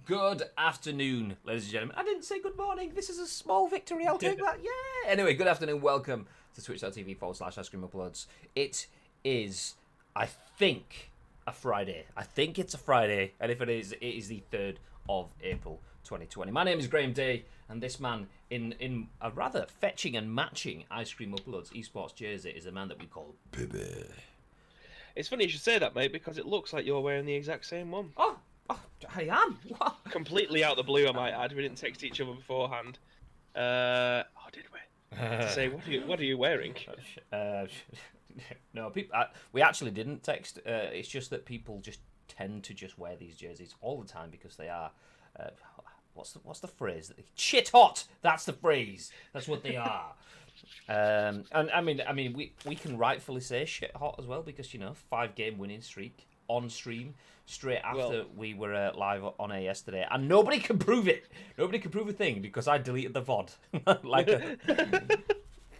Good afternoon, ladies and gentlemen. I didn't say good morning. This is a small victory. I'll take that. Yeah. Anyway, good afternoon. Welcome to twitch.tv/ice-cream-uploads. It is, I think, a Friday. I think it's a Friday. And if it is the 3rd of April 2020. My name is Graham Day, and this man in a rather fetching and matching Ice Cream Uploads esports jersey is a man that we call Baby. It's funny you should say that, mate, because it looks like you're wearing the exact same one. Oh, I am. What? Completely out of the blue, I might add. We didn't text each other beforehand. Did we? To say, what are you wearing? No, we actually didn't text. It's just that people just tend to just wear these jerseys all the time because they are. What's the phrase? Shit hot. That's the phrase. That's what they are. And I mean, we can rightfully say shit hot as well because 5-game winning streak on stream straight after we were live on air yesterday, and nobody can prove it. Nobody can prove a thing because I deleted the VOD like a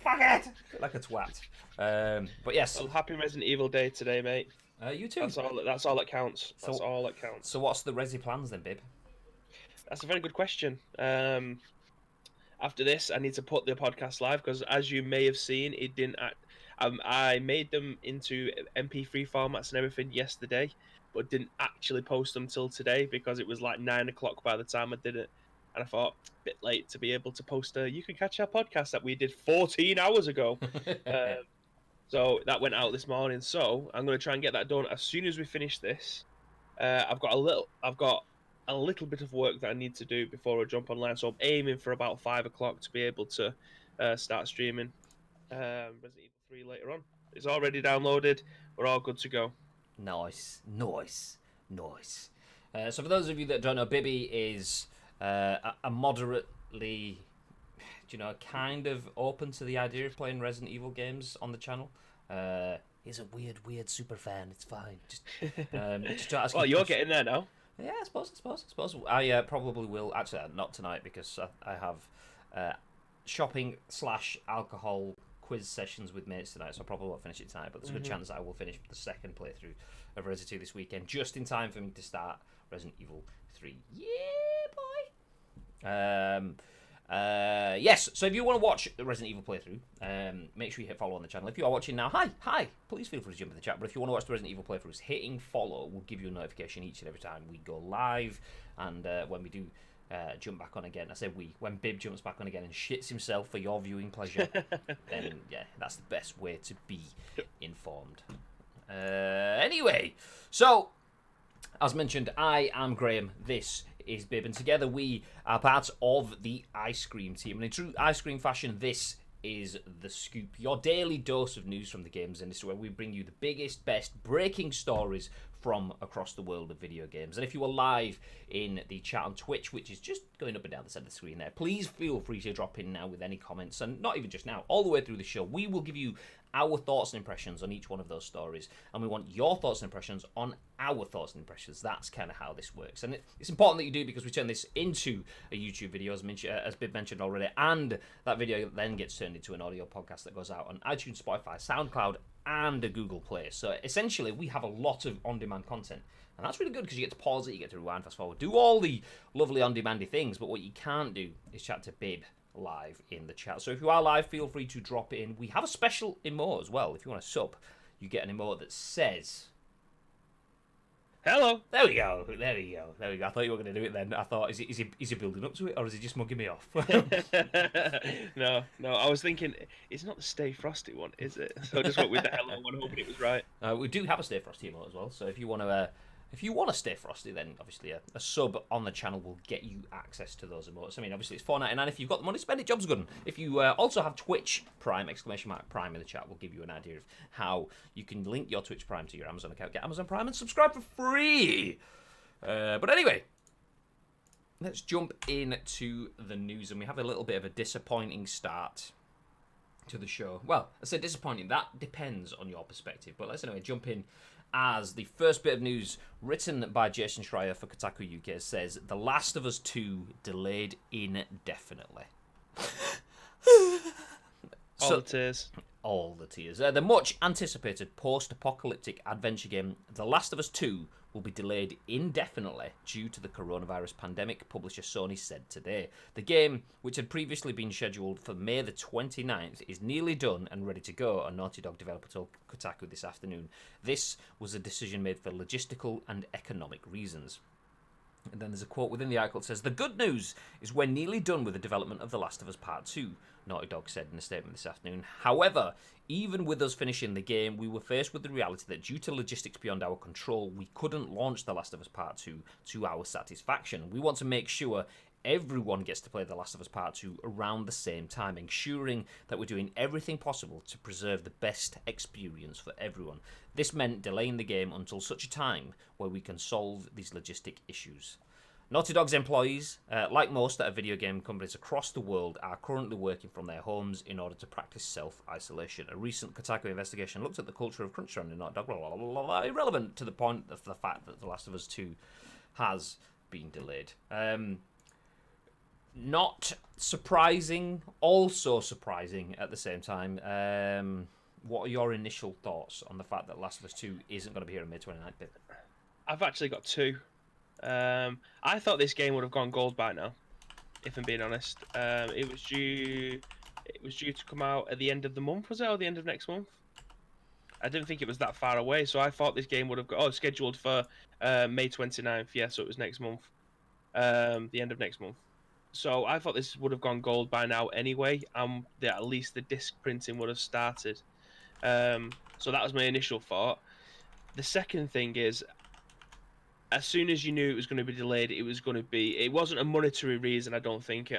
fuck it, like a twat. But yes, well, happy Resident Evil Day today, mate. You too. That's all that counts. That's all that counts. So what's the Resi plans then, babe? That's a very good question. After this, I need to put the podcast live because, as you may have seen, it didn't. I made them into MP3 formats and everything yesterday, but didn't actually post them till today because it was like 9 o'clock by the time I did it, and I thought a bit late to be able to post a You Can Catch Our podcast that we did 14 hours ago. So that went out this morning. So I'm going to try and get that done as soon as we finish this. I've got a little bit of work that I need to do before I jump online, so I'm aiming for about 5 o'clock to be able to start streaming Resident Evil 3 later on. It's already downloaded. We're all good to go. Nice. So for those of you that don't know, Bibby is a moderately, kind of open to the idea of playing Resident Evil games on the channel. He's a weird super fan. It's fine. Just ask. Well, you're getting there now. Yeah, I suppose. I probably will. Actually, not tonight because I have shopping/alcohol quiz sessions with mates tonight, so I probably won't finish it tonight. But there's a good chance that I will finish the second playthrough of Resident 2 this weekend, just in time for me to start Resident Evil 3. Yeah, boy. Yes, so if you want to watch the Resident Evil playthrough, make sure you hit follow on the channel. If you are watching now, hi, please feel free to jump in the chat. But if you want to watch the Resident Evil playthroughs, hitting follow will give you a notification each and every time we go live. And when we do jump back on again, when Bib jumps back on again and shits himself for your viewing pleasure, then yeah, that's the best way to be informed. Anyway, so as mentioned, I am Graham. This is Bib, and together we are part of the Ice Cream team. And in true Ice Cream fashion, this is The Scoop, your daily dose of news from the games industry, where we bring you the biggest, best breaking stories from across the world of video games. And if you are live in the chat on Twitch, which is just going up and down the side of the screen there, please feel free to drop in now with any comments, and not even just now, all the way through the show. We will give you our thoughts and impressions on each one of those stories, and we want your thoughts and impressions on our thoughts and impressions. That's kind of how this works, and it's important that you do, because we turn this into a YouTube video, as Bib mentioned already, and that video then gets turned into an audio podcast that goes out on iTunes, Spotify, SoundCloud, and a Google Play. So essentially, we have a lot of on-demand content, and that's really good because you get to pause it, you get to rewind, fast forward, do all the lovely on-demandy things. But what you can't do is chat to Bib live in the chat. So if you are live, feel free to drop it in. We have a special emote as well. If you want to sub, you get an emote that says hello. There we go. I thought you were going to do it then. I thought, is he building up to it, or is he just mugging me off? No. I was thinking, it's not the Stay Frosty one, is it? So I just went with the hello one, hoping it was right. We do have a Stay Frosty emote as well. So if you want to stay frosty, then obviously a sub on the channel will get you access to those emotes. I mean, obviously it's $4.99. If you've got the money, spend it. Job's good. If you also have Twitch Prime, !Prime in the chat, will give you an idea of how you can link your Twitch Prime to your Amazon account, get Amazon Prime, and subscribe for free. But anyway, let's jump into the news, and we have a little bit of a disappointing start to the show. Well, I say disappointing. That depends on your perspective. But let's anyway jump in. As the first bit of news written by Jason Schreier for Kotaku UK says, The Last of Us 2 delayed indefinitely. All the tears. The much anticipated post-apocalyptic adventure game The Last of Us 2 will be delayed indefinitely due to the coronavirus pandemic, publisher Sony said today. The game, which had previously been scheduled for May the 29th, is nearly done and ready to go, a Naughty Dog developer told Kotaku this afternoon. This was a decision made for logistical and economic reasons. And then there's a quote within the article that says, "The good news is we're nearly done with the development of The Last of Us Part 2, Naughty Dog said in a statement this afternoon. However, even with us finishing the game, we were faced with the reality that due to logistics beyond our control, we couldn't launch The Last of Us Part 2 to our satisfaction. We want to make sure everyone gets to play The Last of Us Part 2 around the same time, ensuring that we're doing everything possible to preserve the best experience for everyone. This meant delaying the game until such a time where we can solve these logistic issues." Naughty Dog's employees, like most at video game companies across the world, are currently working from their homes in order to practice self-isolation. A recent Kotaku investigation looked at the culture of crunch around Naughty Dog, irrelevant to the point of the fact that The Last of Us 2 has been delayed. Not surprising, also surprising at the same time. What are your initial thoughts on the fact that Last of Us 2 isn't going to be here on May 29th? I've actually got two. I thought this game would have gone gold by now, if I'm being honest. It was due to come out at the end of the month, was it, or the end of next month? I didn't think it was that far away, so I thought this game would have got scheduled for May 29th. Yeah, so it was next month, the end of next month. So I thought this would have gone gold by now anyway, and that at least the disc printing would have started. So that was my initial thought. The second thing is, as soon as you knew it was going to be delayed, it wasn't a monetary reason, I don't think.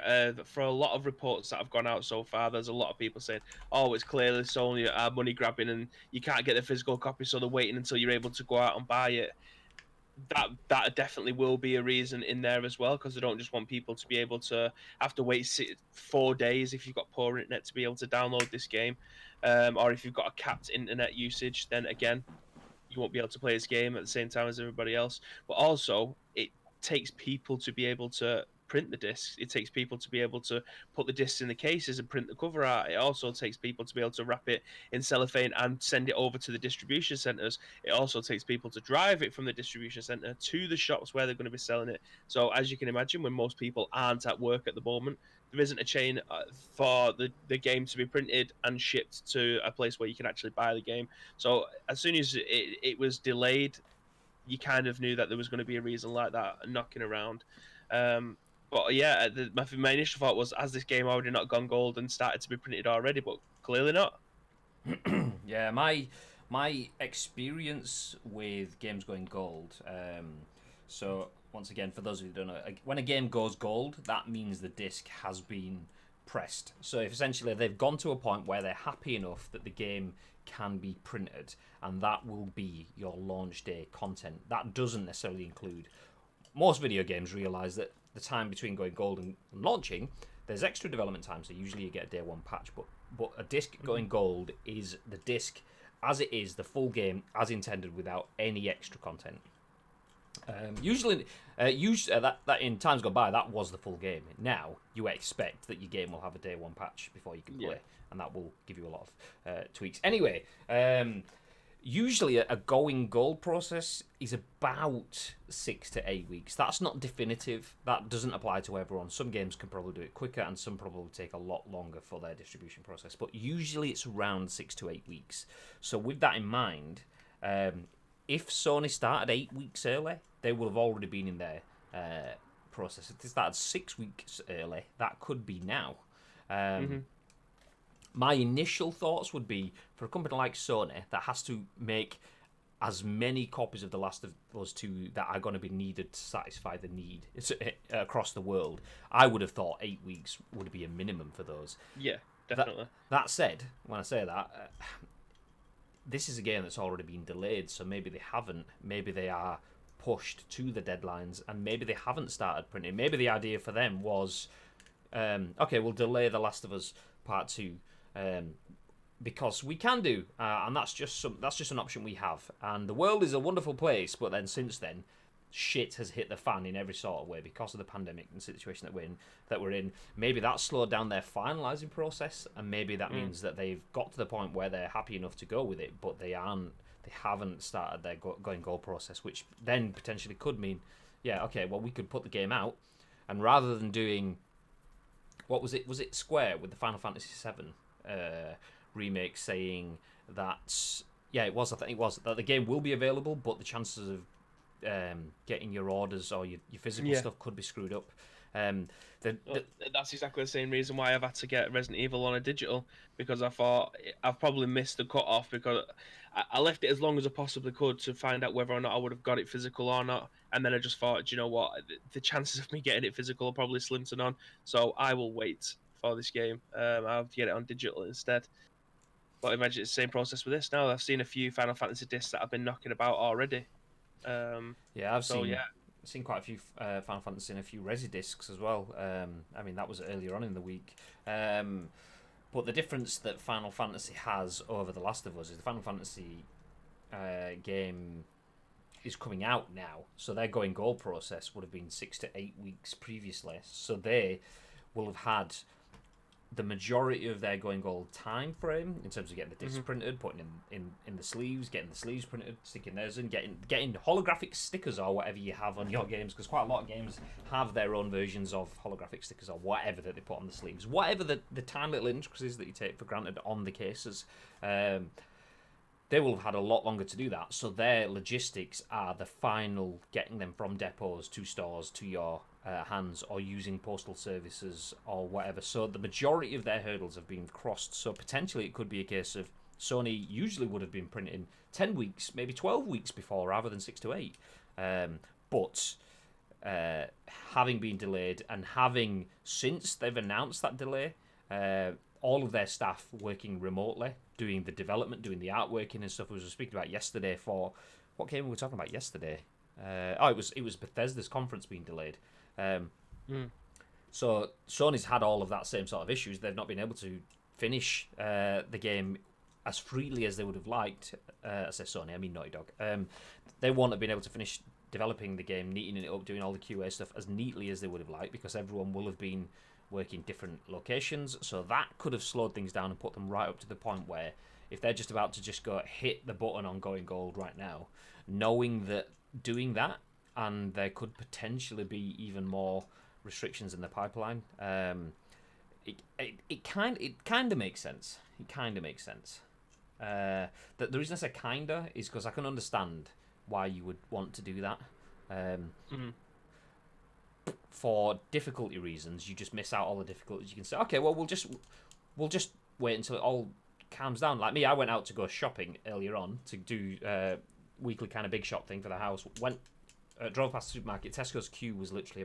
For a lot of reports that have gone out so far, there's a lot of people saying, oh, it's clearly Sony are money grabbing and you can't get the physical copy, so they're waiting until you're able to go out and buy it. That definitely will be a reason in there as well, because they don't just want people to be able to have to wait 4 days if you've got poor internet to be able to download this game, or if you've got a capped internet usage, then again, you won't be able to play this game at the same time as everybody else. But also, it takes people to be able to print the discs. It takes people to be able to put the discs in the cases and print the cover art. It also takes people to be able to wrap it in cellophane and send it over to the distribution centers. It also takes people to drive it from the distribution center to the shops where they're going to be selling it. So as you can imagine, when most people aren't at work at the moment, there isn't a chain for the game to be printed and shipped to a place where you can actually buy the game. So as soon as it was delayed, you kind of knew that there was going to be a reason like that knocking around. But yeah, my initial thought was, has this game already not gone gold and started to be printed already? But clearly not. Yeah, my experience with games going gold. So once again, for those of you who don't know, when a game goes gold, that means the disc has been pressed. So if essentially they've gone to a point where they're happy enough that the game can be printed, and that will be your launch day content. That doesn't necessarily include. Most video games realize that the time between going gold and launching, there's extra development time, so usually you get a day one patch, but a disc going gold is the disc as it is, the full game as intended, without any extra content. Usually that in times gone by, that was the full game. Now you expect that your game will have a day one patch before you can play, and that will give you a lot of tweaks. Anyway, usually a going gold process is about 6 to 8 weeks. That's not definitive. That doesn't apply to everyone. Some games can probably do it quicker, and some probably take a lot longer for their distribution process. But usually it's around 6 to 8 weeks. So with that in mind, if Sony started 8 weeks early, they will have already been in their process. If they started 6 weeks early, that could be now. My initial thoughts would be, for a company like Sony that has to make as many copies of The Last of Us 2 that are going to be needed to satisfy the need across the world, I would have thought 8 weeks would be a minimum for those. Yeah, definitely. That said, when I say that, this is a game that's already been delayed, so maybe they haven't. Maybe they are pushed to the deadlines, and maybe they haven't started printing. Maybe the idea for them was, okay, we'll delay The Last of Us Part 2, because we can do, and that's just an option we have. And the world is a wonderful place, but then since then, shit has hit the fan in every sort of way because of the pandemic and the situation that we're in. Maybe that slowed down their finalising process, and maybe that means that they've got to the point where they're happy enough to go with it, but they aren't they haven't started their going gold process, which then potentially could mean, yeah, okay, well, we could put the game out, and rather than doing, what was it? Was it Square with the Final Fantasy VII remake saying that, yeah, it was. I think it was that the game will be available, but the chances of getting your orders or your physical stuff could be screwed up. That's exactly the same reason why I've had to get Resident Evil on a digital, because I thought I've probably missed the cut off, because I left it as long as I possibly could to find out whether or not I would have got it physical or not, and then I just thought, do you know what, the chances of me getting it physical are probably slim to none, so I will wait for this game. I'll get it on digital instead. But imagine it's the same process with this now. I've seen a few Final Fantasy discs that I've been knocking about already. Yeah, I've So seen yeah, seen quite a few Final Fantasy and a few Resi discs as well. I mean, that was earlier on in the week. But the difference that Final Fantasy has over The Last of Us is the Final Fantasy game is coming out now, so their going gold process would have been 6 to 8 weeks previously. So they will have had the majority of their going gold time frame in terms of getting the discs printed, putting in the sleeves, getting the sleeves printed, sticking those in, getting holographic stickers or whatever you have on your games, because quite a lot of games have their own versions of holographic stickers or whatever that they put on the sleeves, whatever the tiny little intricacies that you take for granted on the cases. They will have had a lot longer to do that, so their logistics are the final getting them from depots to stores to your hands, or using postal services or whatever. So the majority of their hurdles have been crossed. So potentially it could be a case of Sony usually would have been printing 10 weeks, maybe 12 weeks before, rather than 6 to 8. But having been delayed, and having, since they've announced that delay, all of their staff working remotely, doing the development, doing the artworking and stuff. We were speaking about yesterday for, what game were we talking about yesterday? It was Bethesda's conference being delayed. So Sony's had all of that same sort of issues. They've not been able to finish the game as freely as they would have liked. I say Sony, I mean Naughty Dog. They won't have been able to finish developing the game, neatening it up, doing all the QA stuff as neatly as they would have liked, because everyone will have been working different locations. So that could have slowed things down and put them right up to the point where, if they're just about to just go hit the button on going gold right now, knowing that doing that, and there could potentially be even more restrictions in the pipeline, it kind of makes sense. It kind of makes sense. The reason I say kinda is because I can understand why you would want to do that. For difficulty reasons, you just miss out all the difficulties. You can say, okay, well, we'll just wait until it all calms down. Like me, I went out to go shopping earlier on to do weekly kind of big shop thing for the house. Drove past the supermarket. Tesco's queue was literally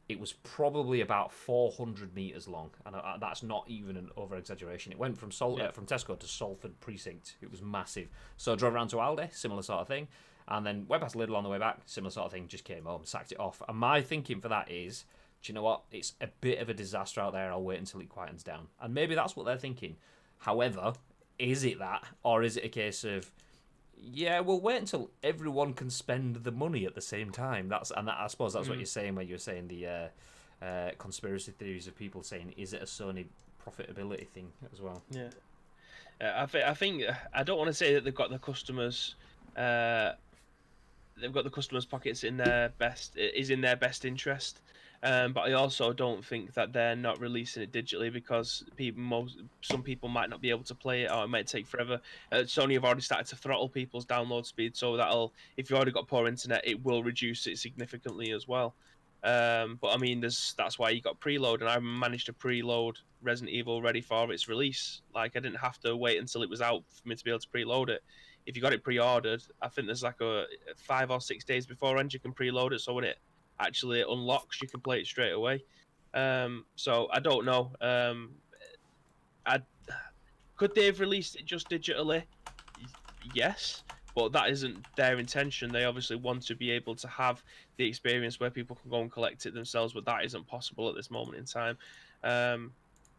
it was probably about 400 meters long, and that's not even an over exaggeration. It went from from Tesco to Salford Precinct. It was massive. So I drove around to Aldi, similar sort of thing, and then went past Lidl on the way back, similar sort of thing. Just came home, sacked it off. And my thinking for that is, do you know what? It's a bit of a disaster out there. I'll wait until it quietens down, and maybe that's what they're thinking. However, is it that, or is it a case of, yeah, we'll wait until everyone can spend the money at the same time? I suppose that's what you're saying when you're saying the conspiracy theories of people saying, is it a Sony profitability thing as well? Yeah. I think I don't want to say that they've got the customers. They've got the customers' pockets in their best interest. But I also don't think that they're not releasing it digitally because some people might not be able to play it, or it might take forever. Sony have already started to throttle people's download speed, so if you've already got poor internet, it will reduce it significantly as well. But I mean, that's why you got preload, and I managed to preload Resident Evil ready for its release. Like, I didn't have to wait until it was out for me to be able to preload it. If you got it pre-ordered, I think there's like a 5 or 6 days beforehand you can preload it, so when it actually unlocks, you can play it straight away. So I don't know. Could they have released it just digitally? Yes, but that isn't their intention. They obviously want to be able to have the experience where people can go and collect it themselves, but that isn't possible at this moment in time.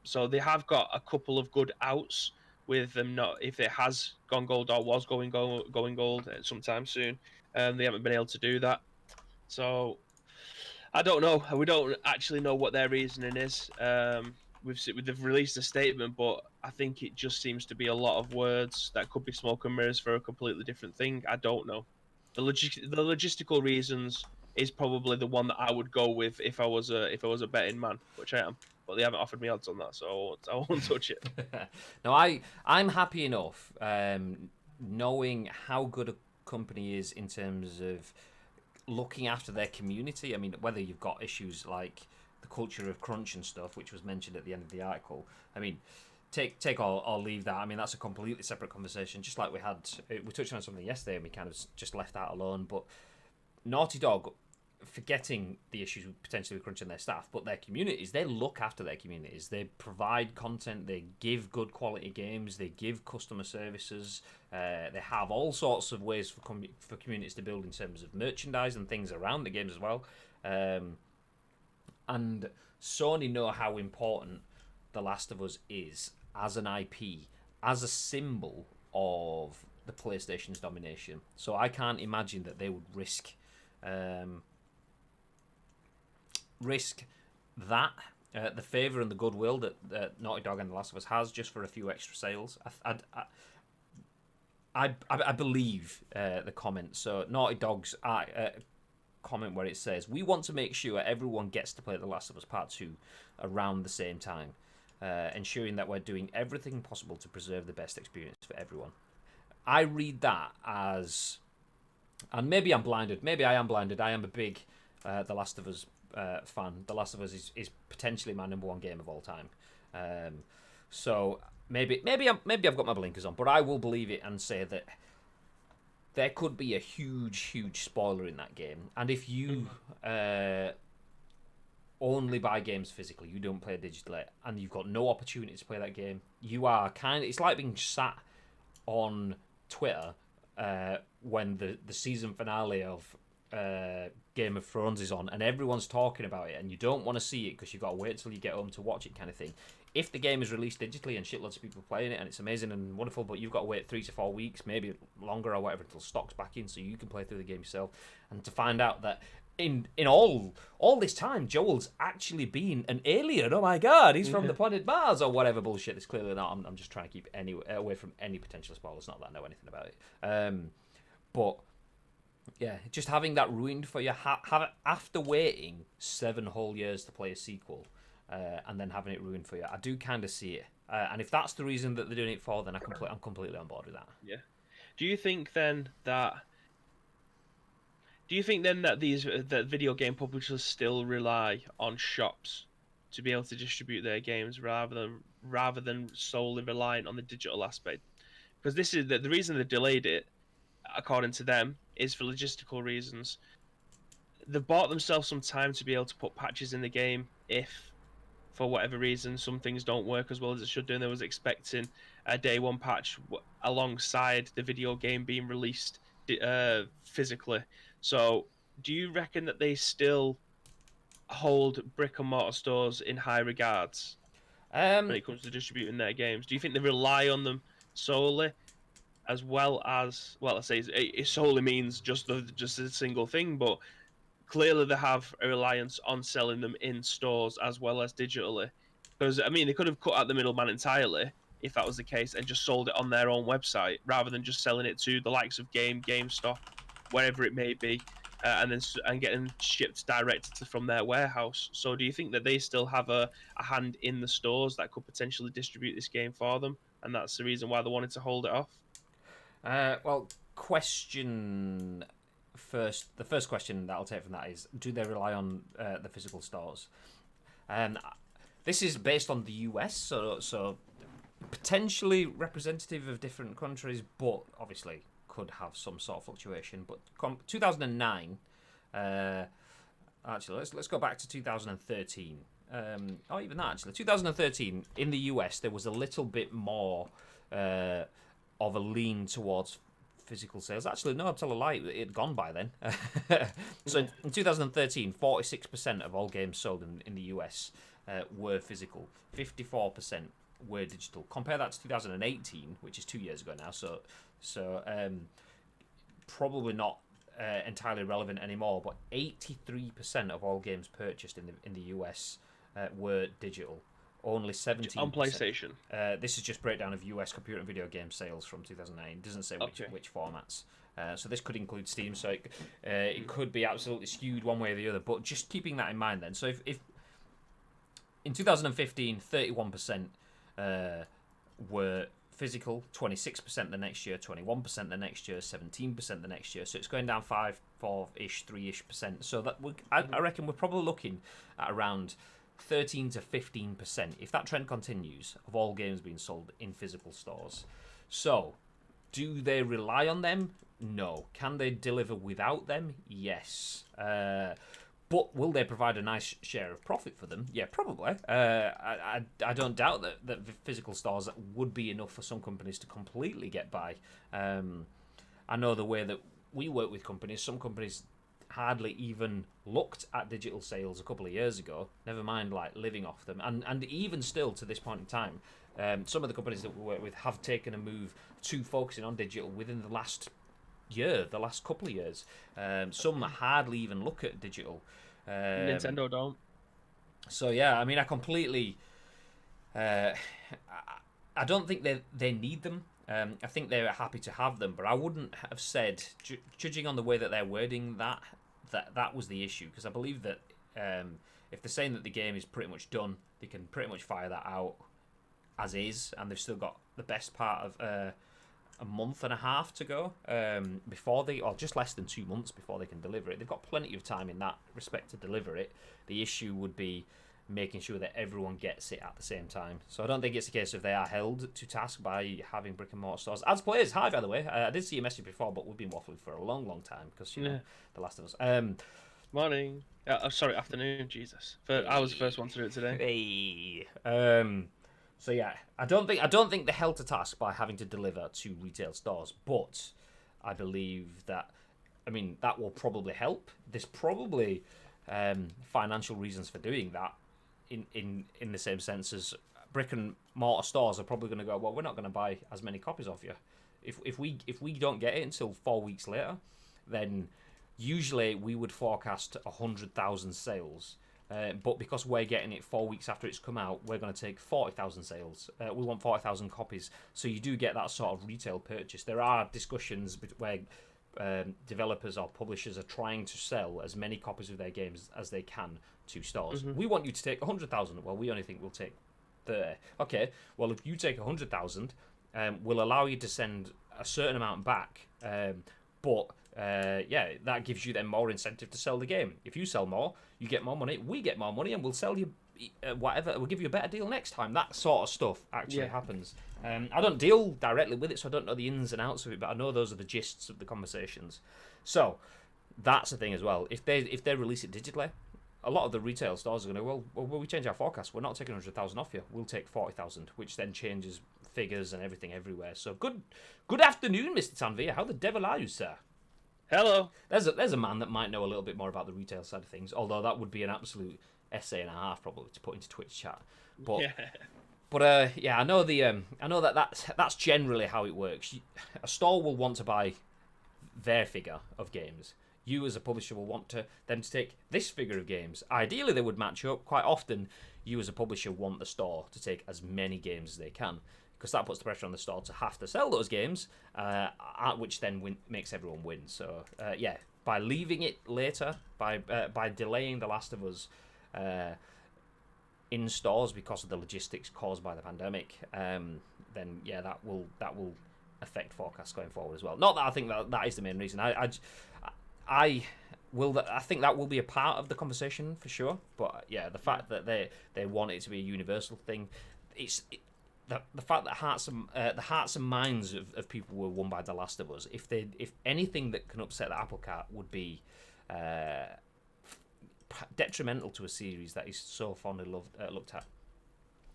So they have got a couple of good outs with them. Not if it has gone gold or was going gold sometime soon. They haven't been able to do that. So I don't know. We don't actually know what their reasoning is. they've released a statement, but I think it just seems to be a lot of words that could be smoke and mirrors for a completely different thing. I don't know. The logistical reasons is probably the one that I would go with if I was a betting man, which I am. But they haven't offered me odds on that, so I won't touch it. No, I'm happy enough knowing how good a company is in terms of looking after their community. I mean, whether you've got issues like the culture of crunch and stuff, which was mentioned at the end of the article. I mean, take or leave that. I mean, that's a completely separate conversation. Just like we touched on something yesterday, and we kind of just left that alone. But Naughty Dog, forgetting the issues potentially with crunching their staff, but their communities, they look after their communities. They provide content. They give good quality games. They give customer services. They have all sorts of ways for communities to build in terms of merchandise and things around the games as well. And Sony know how important The Last of Us is as an IP, as a symbol of the PlayStation's domination. So I can't imagine that they would risk that, the favour and the goodwill that Naughty Dog and The Last of Us has, just for a few extra sales. I believe the comment. So Naughty Dog's comment where it says, "We want to make sure everyone gets to play The Last of Us Part 2 around the same time, ensuring that we're doing everything possible to preserve the best experience for everyone." I read that as, and maybe I'm blinded. Maybe I am blinded. I am a big The Last of Us fan. The Last of Us is potentially my number one game of all time. So maybe I've got my blinkers on, but I will believe it and say that there could be a huge spoiler in that game. And if you only buy games physically, you don't play digitally, and you've got no opportunity to play that game, you are it's like being sat on Twitter when the season finale of Game of Thrones is on and everyone's talking about it, and you don't want to see it because you've got to wait till you get home to watch it, kind of thing. If the game is released digitally and shitloads of people are playing it and it's amazing and wonderful, but you've got to wait 3 to 4 weeks, maybe longer or whatever, until stock's back in so you can play through the game yourself, and to find out that in all this time Joel's actually been an alien. Oh my god, he's from the planet Mars or whatever bullshit. It's clearly not. I'm just trying to keep away from any potential spoilers, not that I know anything about it. But yeah, just having that ruined for you, after waiting 7 whole years to play a sequel, and then having it ruined for you, I do kind of see it. And if that's the reason that they're doing it for, then I'm completely on board with that. Yeah. Do you think then that that video game publishers still rely on shops to be able to distribute their games rather than solely relying on the digital aspect? Because this is the reason they delayed it, according to them, is for logistical reasons. They've bought themselves some time to be able to put patches in the game if, for whatever reason, some things don't work as well as it should do. And they was expecting a day one patch alongside the video game being released physically. So, do you reckon that they still hold brick and mortar stores in high regards when it comes to distributing their games? Do you think they rely on them solely, as well as, well, I say it solely means just a single thing, but clearly they have a reliance on selling them in stores as well as digitally? Because I mean, they could have cut out the middleman entirely if that was the case and just sold it on their own website rather than just selling it to the likes of GameStop, wherever it may be, and getting shipped direct from their warehouse. So do you think that they still have a hand in the stores that could potentially distribute this game for them, and that's the reason why they wanted to hold it off? Well, question first. The first question that I'll take from that is, do they rely on the physical stores? This is based on the US, so potentially representative of different countries, but obviously could have some sort of fluctuation. But 2009, actually, let's go back to 2013. Or even that, actually, 2013 in the US, there was a little bit more of a lean towards physical sales. Actually, no, I'll tell a lie. It had gone by then. So in 2013, 46% of all games sold in the US were physical. 54% were digital. Compare that to 2018, which is 2 years ago now. So probably not entirely relevant anymore. But 83% of all games purchased in the US were digital. only 17%. On PlayStation. This is just breakdown of US computer and video game sales from 2009. It doesn't say which formats. So this could include Steam, so it could be absolutely skewed one way or the other. But just keeping that in mind then. So if in 2015, 31% were physical, 26% the next year, 21% the next year, 17% the next year. So it's going down 4-ish, 3-ish%. So that I reckon we're probably looking at around 13 to 15%, if that trend continues, of all games being sold in physical stores. So, do they rely on them? No. Can they deliver without them? Yes. But will they provide a nice share of profit for them? Yeah, probably. I don't doubt that the physical stores would be enough for some companies to completely get by. I know the way that we work with companies, some companies hardly even looked at digital sales a couple of years ago, never mind like living off them. And even still to this point in time, some of the companies that we work with have taken a move to focusing on digital within the last year, the last couple of years. Some hardly even look at digital. Nintendo don't. So yeah, I mean, I completely. I don't think they need them. I think they're happy to have them, but I wouldn't have said, judging on the way that they're wording that was the issue, because I believe that if they're saying that the game is pretty much done, they can pretty much fire that out as is, and they've still got the best part of a month and a half to go before or just less than 2 months before they can deliver it. They've got plenty of time in that respect to deliver it. The issue would be making sure that everyone gets it at the same time. So I don't think it's a case of they are held to task by having brick and mortar stores. As players, hi by the way. I did see your message before, but we've been waffling for a long, long time because you know The Last of Us. Morning. Sorry, afternoon. Jesus, I was the first one to do it today. Hey. So yeah, I don't think they're held to task by having to deliver to retail stores, but I believe that, I mean, that will probably help. There's probably financial reasons for doing that. In the same sense as brick and mortar stores are probably going to go, well, we're not going to buy as many copies of you. If we don't get it until 4 weeks later, then usually we would forecast 100,000 sales. But because we're getting it 4 weeks after it's come out, we're going to take 40,000 sales. We want 40,000 copies. So you do get that sort of retail purchase. There are discussions where developers or publishers are trying to sell as many copies of their games as they can to stores. We want you to take 100,000. Well, we only think we'll take 30. Okay, well, if you take 100,000, we'll allow you to send a certain amount back. But that gives you then more incentive to sell the game. If you sell more, you get more money, we get more money, and we'll sell you whatever. We'll give you a better deal next time. That sort of stuff actually happens. I don't deal directly with it, so I don't know the ins and outs of it, but I know those are the gists of the conversations. So that's the thing as well. If they release it digitally, a lot of the retail stores are going to well, we change our forecast. We're not taking 100,000 off you. We'll take 40,000, which then changes figures and everything everywhere. So good afternoon, Mr. Tanvir. How the devil are you, sir? Hello. There's a man that might know a little bit more about the retail side of things, although that would be an absolute essay and a half probably to put into Twitch chat. But I know that's generally how it works. A store will want to buy their figure of games. You as a publisher will want them to take this figure of games. Ideally, they would match up. Quite often, you as a publisher want the store to take as many games as they can, because that puts the pressure on the store to have to sell those games, which then makes everyone win. So by leaving it later, by delaying The Last of Us in stores because of the logistics caused by the pandemic, then that will affect forecasts going forward as well. Not that I think that is the main reason. I think that will be a part of the conversation for sure. But the fact that they want it to be a universal thing, the fact that the hearts and minds of people were won by The Last of Us. If anything that can upset the apple cart would be detrimental to a series that is so fondly looked at.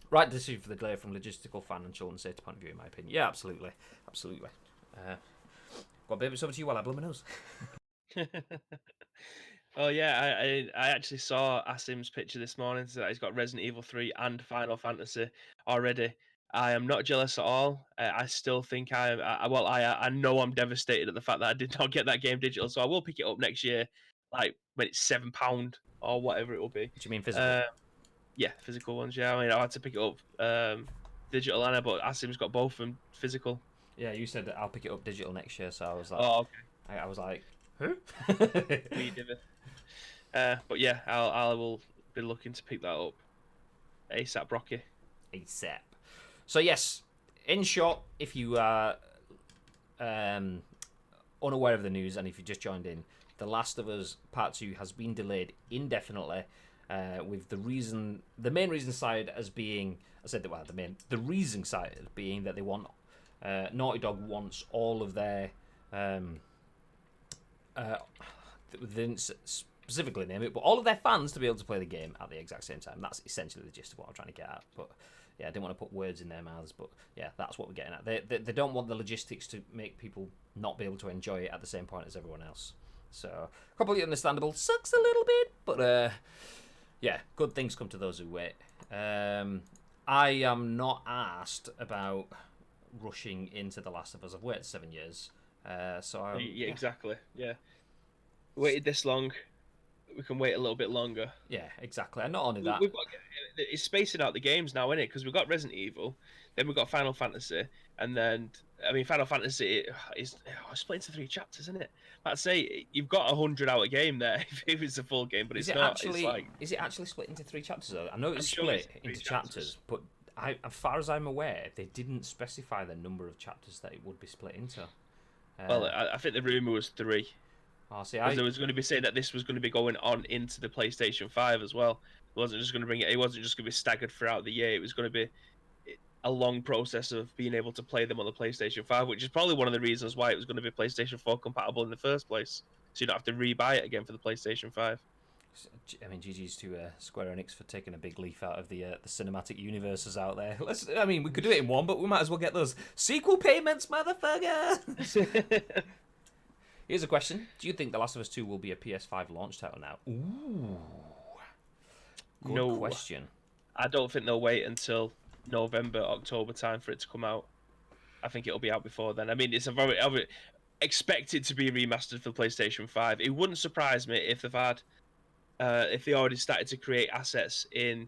Right decision for the delay from logistical, financial, and safety point of view, in my opinion. Yeah, absolutely. Got baby over to you while I blow my nose. Oh yeah, I actually saw Asim's picture this morning. So he's got Resident Evil 3 and Final Fantasy already. I am not jealous at all. I still think I know I'm devastated at the fact that I did not get that game digital. So I will pick it up next year, like when it's £7 or whatever it will be. What do you mean physical? Yeah, physical ones. Yeah, I mean, I had to pick it up digital, but Asim's got both of them physical. Yeah, you said that I'll pick it up digital next year, so I was like, Oh, okay. I was like, who? We did it. But yeah, I will be looking to pick that up ASAP, Rocky. ASAP. So yes, in short, if you are unaware of the news and if you just joined in, The Last of Us Part 2 has been delayed indefinitely, with the main reason cited as being, the reason cited being that they want, Naughty Dog wants all of their, they didn't specifically name it, but all of their fans to be able to play the game at the exact same time. That's essentially the gist of what I'm trying to get at, but yeah, I didn't want to put words in their mouths, but yeah, that's what we're getting at. They don't want the logistics to make people not be able to enjoy it at the same point as everyone else. So, completely understandable. Sucks a little bit, but yeah, good things come to those who wait. I am not asked about rushing into The Last of Us. I've waited 7 years. Yeah, exactly. Yeah. Waited this long. We can wait a little bit longer. Yeah, exactly. And not only that, We've got it's spacing out the games now, isn't it? Because we've got Resident Evil, then we've got Final Fantasy, and then I mean Final Fantasy is split into 3 chapters, isn't it? I'd say you've got 100-hour game there if it's a full game, but it's not. Actually, it's like, is it actually split into 3 chapters? Though? I know it's sure split it's into 3 chapters, but as far as I'm aware, they didn't specify the number of chapters that it would be split into. Well, I think the rumor was 3. Oh, see, Because there was going to be saying that this was going to be going on into the PlayStation 5 as well. It wasn't just going to bring it. It wasn't just going to be staggered throughout the year. It was going to be a long process of being able to play them on the PlayStation 5, which is probably one of the reasons why it was going to be PlayStation 4 compatible in the first place. So you don't have to rebuy it again for the PlayStation 5. I mean, GG's to Square Enix for taking a big leaf out of the cinematic universes out there. I mean, we could do it in one, but we might as well get those sequel payments, motherfucker. Here's a question: do you think The Last of Us 2 will be a PS5 launch title now? Ooh, good question. I don't think they'll wait until November, October time for it to come out. I think it'll be out before then. I mean, it's a very expected to be remastered for the PlayStation 5. It wouldn't surprise me if they've had, if they already started to create assets in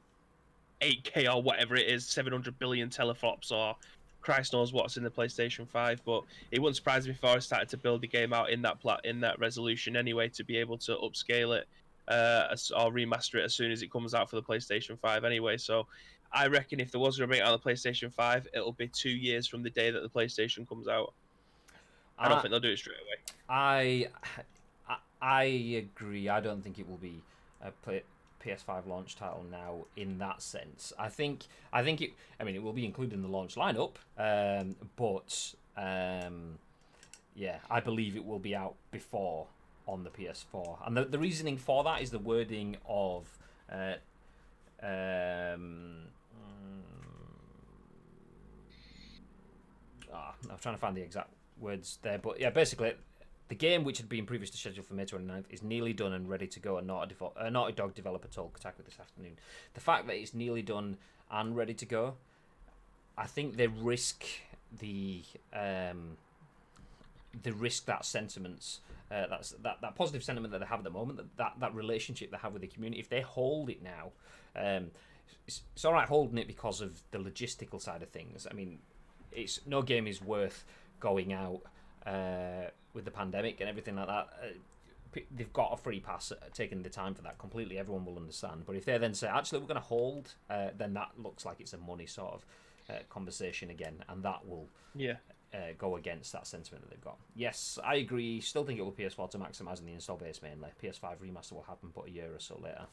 8K or whatever it is, 700 billion teleflops or Christ knows what's in the PlayStation 5. But it wouldn't surprise me if they already started to build the game out in that resolution anyway, to be able to upscale it or remaster it as soon as it comes out for the PlayStation 5 anyway. So I reckon if there was going to bring it out on the PlayStation 5, it'll be 2 years from the day that the PlayStation comes out. I don't think they'll do it straight away. I agree. I don't think it will be a PS5 launch title now in that sense. I think it. I mean, it will be included in the launch lineup, but yeah, I believe it will be out before on the PS4. And the reasoning for that is the wording of. I'm trying to find the exact words there, but yeah, basically, the game, which had been previously scheduled for May 29th, is nearly done and ready to go. A Naughty Dog developer told Kotaku this afternoon. The fact that it's nearly done and ready to go, I think they risk that sentiments, that positive sentiment that they have at the moment, that relationship they have with the community. If they hold it now, it's all right holding it because of the logistical side of things. I mean, no game is worth going out with the pandemic and everything like that. They've got a free pass, taking the time for that completely. Everyone will understand. But if they then say, actually, we're going to hold, then that looks like it's a money sort of conversation again, and that will go against that sentiment that they've got. Yes, I agree. Still think it will PS4 to maximise the install base mainly. PS5 remaster will happen, but a year or so later.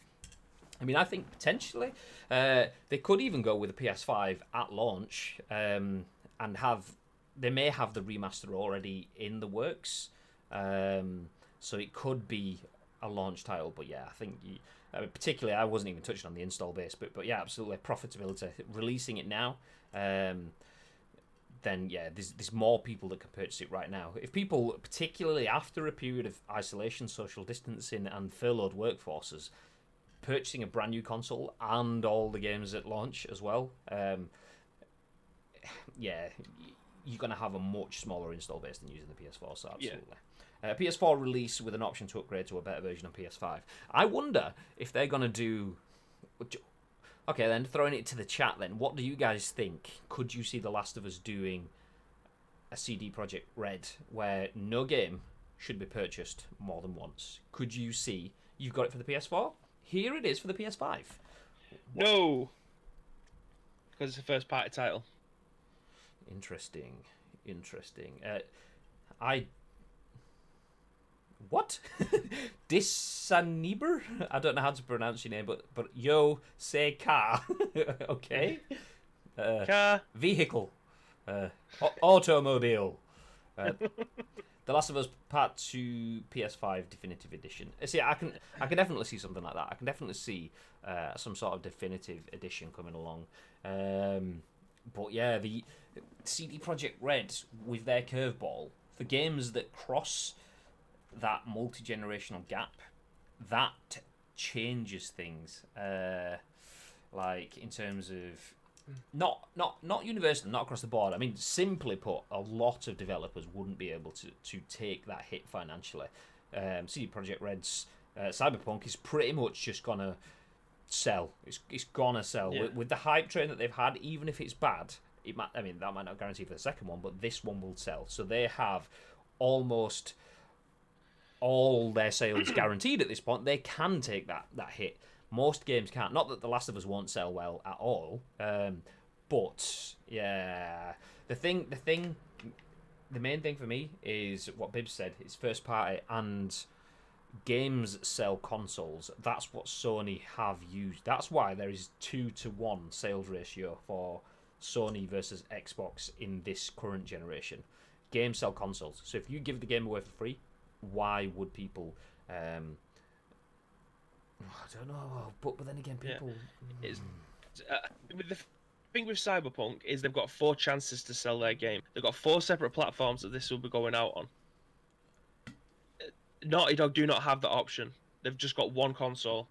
I mean, I think potentially they could even go with a PS5 at launch and they may have the remaster already in the works, so it could be a launch title. But yeah, I think particularly, I wasn't even touching on the install base, but yeah, absolutely profitability. Releasing it now, then yeah, there's more people that can purchase it right now. If people, particularly after a period of isolation, social distancing, and furloughed workforces, purchasing a brand new console and all the games at launch as well, yeah, you're going to have a much smaller install base than using the PS4, so absolutely. PS4 release with an option to upgrade to a better version of PS5. I wonder if they're going to do... Okay, then throwing it to the chat. Then, what do you guys think? Could you see The Last of Us doing a CD Projekt Red where no game should be purchased more than once? Could you see? You've got it for the PS4. Here it is for the PS5. What? No, because it's a first party title. Interesting. I what? Disaniber? I don't know how to pronounce your name, but yo say car. Okay. Car. Vehicle. Automobile. The Last of Us Part 2 PS5 Definitive Edition. See, I can definitely see something like that. I can definitely see some sort of definitive edition coming along. But yeah, the CD Projekt Red with their curveball for games that cross that multi-generational gap, that changes things. Like in terms of not universal, not across the board. I mean, simply put, a lot of developers wouldn't be able to take that hit financially. CD Projekt Red's Cyberpunk is pretty much just gonna sell. It's gonna sell. Yeah. With the hype train that they've had, even if it's bad, it might. I mean, that might not guarantee for the second one, but this one will sell. So they have almost all their sales guaranteed at this point. They can take that hit. Most games can't. Not that The Last of Us won't sell well at all, but yeah, the main thing for me is what Bibbs said. It's first party and games sell consoles. That's what Sony have used. That's why there is 2-to-1 sales ratio for Sony versus Xbox in this current generation. Games sell consoles. So if you give the game away for free, why would people? I don't know, but then again, people. With the thing with Cyberpunk is they've got 4 chances to sell their game. They've got 4 separate platforms that this will be going out on. Naughty Dog do not have that option. They've just got 1 console,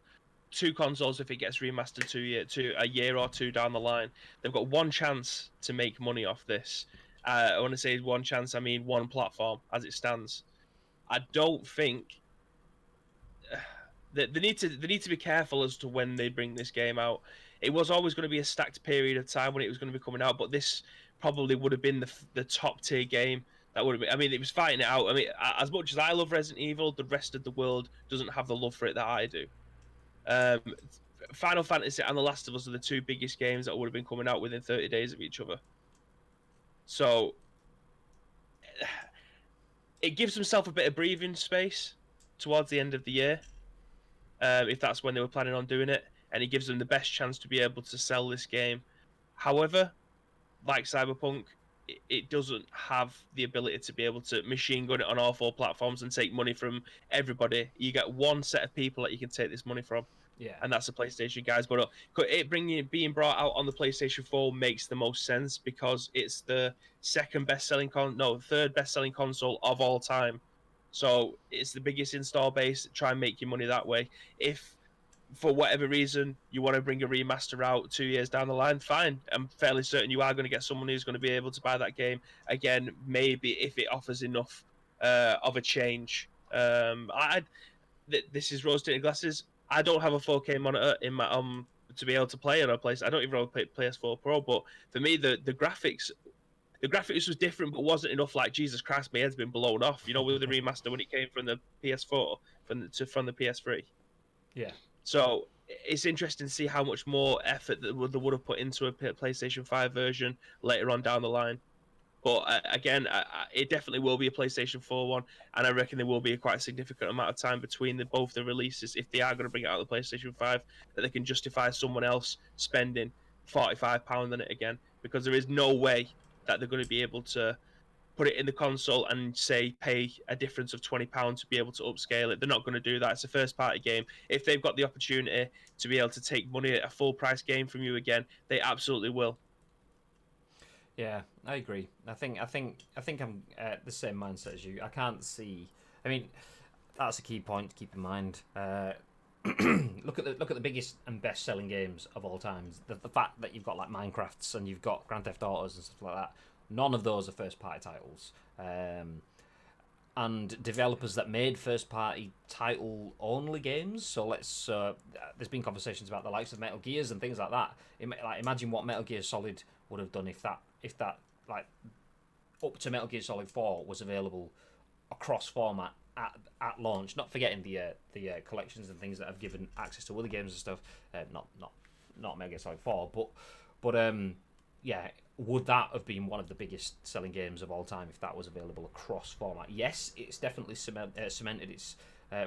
2 consoles if it gets remastered to a year or 2 down the line. They've got 1 chance to make money off this. I want to say 1 chance. I mean 1 platform as it stands. I don't think they need to be careful as to when they bring this game out. It was always going to be a stacked period of time when it was going to be coming out, but this probably would have been the top tier game. That would have been. I mean, it was fighting it out. I mean, as much as I love Resident Evil, the rest of the world doesn't have the love for it that I do. Final Fantasy and The Last of Us are the 2 biggest games that would have been coming out within 30 days of each other. So it gives themselves a bit of breathing space towards the end of the year, if that's when they were planning on doing it, and it gives them the best chance to be able to sell this game. However, like Cyberpunk, it doesn't have the ability to be able to machine gun it on all 4 platforms and take money from everybody. You get 1 set of people that you can take this money from. Yeah. And that's the PlayStation guys. But it being brought out on the PlayStation 4 makes the most sense because it's the third best-selling console of all time. So it's the biggest install base. Try and make your money that way. If for whatever reason you want to bring a remaster out 2 years down the line, fine. I'm fairly certain you are going to get someone who's going to be able to buy that game again. Maybe if it offers enough of a change. This is rose-tinted glasses. I don't have a 4K monitor in my to be able to play on a place. I don't even have a PS4 Pro, but for me the graphics was different, but wasn't enough. Like, Jesus Christ, my head's been blown off. You know, with the remaster when it came from the PS4 from the PS3. Yeah. So it's interesting to see how much more effort they would have put into a PlayStation 5 version later on down the line. But again, it definitely will be a PlayStation 4 one, and I reckon there will be a quite significant amount of time between both the releases if they are going to bring it out of the PlayStation 5 that they can justify someone else spending £45 on it again, because there is no way that they're going to be able to put it in the console and say pay a difference of £20 to be able to upscale it. They're not going to do that. It's a first party game. If they've got the opportunity to be able to take money at a full price game from you again, they absolutely will. Yeah, I agree. I think I'm the same mindset as you. I can't see. I mean, that's a key point to keep in mind. Look at the biggest and best selling games of all time. The fact that you've got like Minecrafts and you've got Grand Theft Autos and stuff like that. None of those are first party titles. and developers that made first-party title-only games. So there's been conversations about the likes of Metal Gears and things like that. Like, imagine what Metal Gear Solid would have done if that like up to Metal Gear Solid 4 was available across format at launch. Not forgetting the collections and things that have given access to other games and stuff. Not Metal Gear Solid 4, but yeah. Would that have been one of the biggest selling games of all time if that was available across format? Yes, it's definitely cemented its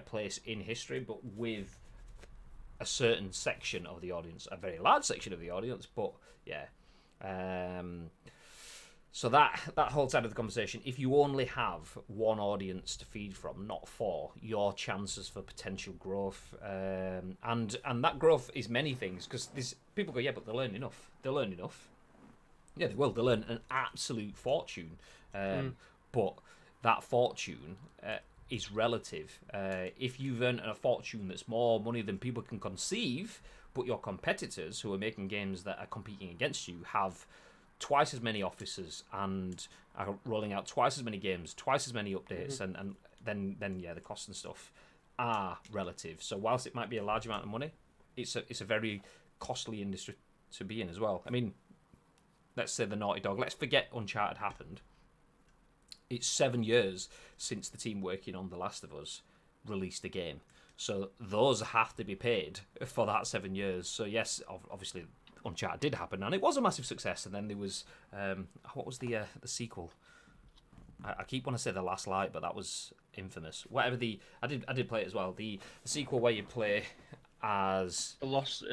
place in history, but with a certain section of the audience, a very large section of the audience. But yeah, so that whole side of the conversation, if you only have one audience to feed from, not four, your chances for potential growth, and that growth is many things, because people go, yeah, but they'll earn enough. They'll earn enough. Yeah, they'll earn an absolute fortune. But that fortune is relative. If you've earned a fortune that's more money than people can conceive, but your competitors who are making games that are competing against you have twice as many officers and are rolling out twice as many games, twice as many updates, and then yeah, the costs and stuff are relative. So whilst it might be a large amount of money, it's a very costly industry to be in as well. I mean, let's say the Naughty Dog. Let's forget Uncharted happened. It's 7 years since the team working on The Last of Us released a game. So those have to be paid for that 7 years. So yes, obviously Uncharted did happen, and it was a massive success. And then there was what was the sequel? I keep wanting to say The Last Light, but that was infamous. Whatever I did play it as well. The sequel where you play as The Lost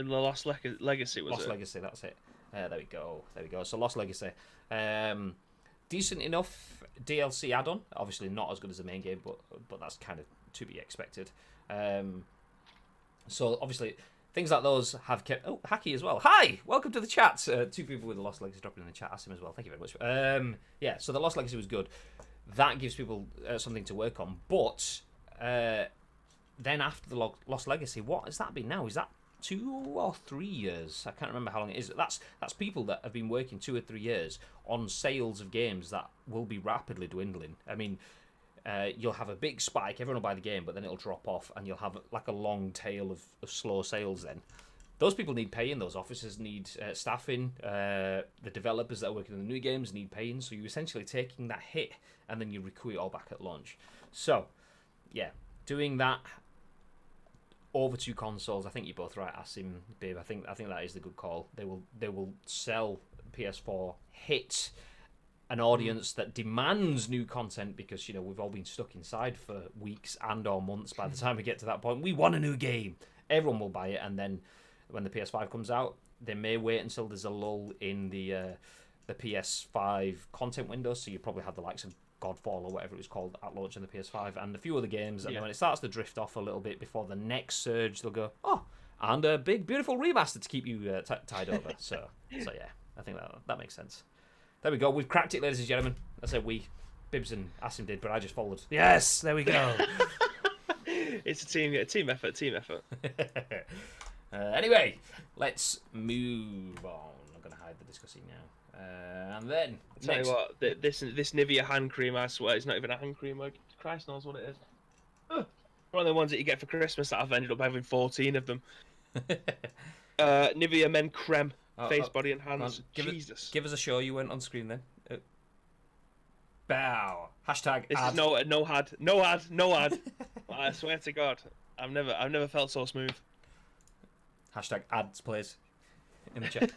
Legacy was Lost it? Legacy. That's it. There we go. So Lost Legacy, decent enough DLC add-on. Obviously not as good as the main game, but that's kind of to be expected. So obviously things like those have kept. Oh, Hacky as well. Hi, welcome to the chat. Two people with the Lost Legacy dropping in the chat. Ask him as well. Thank you very much. Yeah. So the Lost Legacy was good. That gives people something to work on. But then after the Lost Legacy, what has that been now? Is that 2 or 3 years? I can't remember how long it is. That's people that have been working 2 or 3 years on sales of games that will be rapidly dwindling. I mean, you'll have a big spike, everyone will buy the game, but then it'll drop off, and you'll have like a long tail of slow sales then. Those people need paying, those officers need staffing, the developers that are working on the new games need paying, so you're essentially taking that hit, and then you recoup it all back at launch. So, yeah, doing that over 2 consoles, I think you're both right, Asim, babe. I think that is the good call. They will sell PS4, hit an audience that demands new content, because we've all been stuck inside for weeks and or months. By the time we get to that point, we want a new game. Everyone will buy it, and then when the PS5 comes out, they may wait until there's a lull in the PS5 content window. So you probably have the likes of Godfall or whatever it was called at launch on the PS5, and a few other games, and then when it starts to drift off a little bit before the next surge, they'll go, oh, and a big beautiful remaster to keep you tied over. So yeah, I think that makes sense. There we go, we've cracked it, ladies and gentlemen. I said we, Bibbs and Asim did, but I just followed. Yes, there we go. It's a team effort. Anyway, let's move on. I'm gonna hide the discussing now. And then Tell you what, this Nivea hand cream, I swear, it's not even a hand cream. Like, Christ knows what it is. One of the ones that you get for Christmas that I've ended up having 14 of them. Nivea Men Creme, face, body, and hands. Jesus. Give us a show you went on screen then. Bow. Hashtag This ad. is no ad. I swear to God, I've never felt so smooth. Hashtag ads, please. In the chat.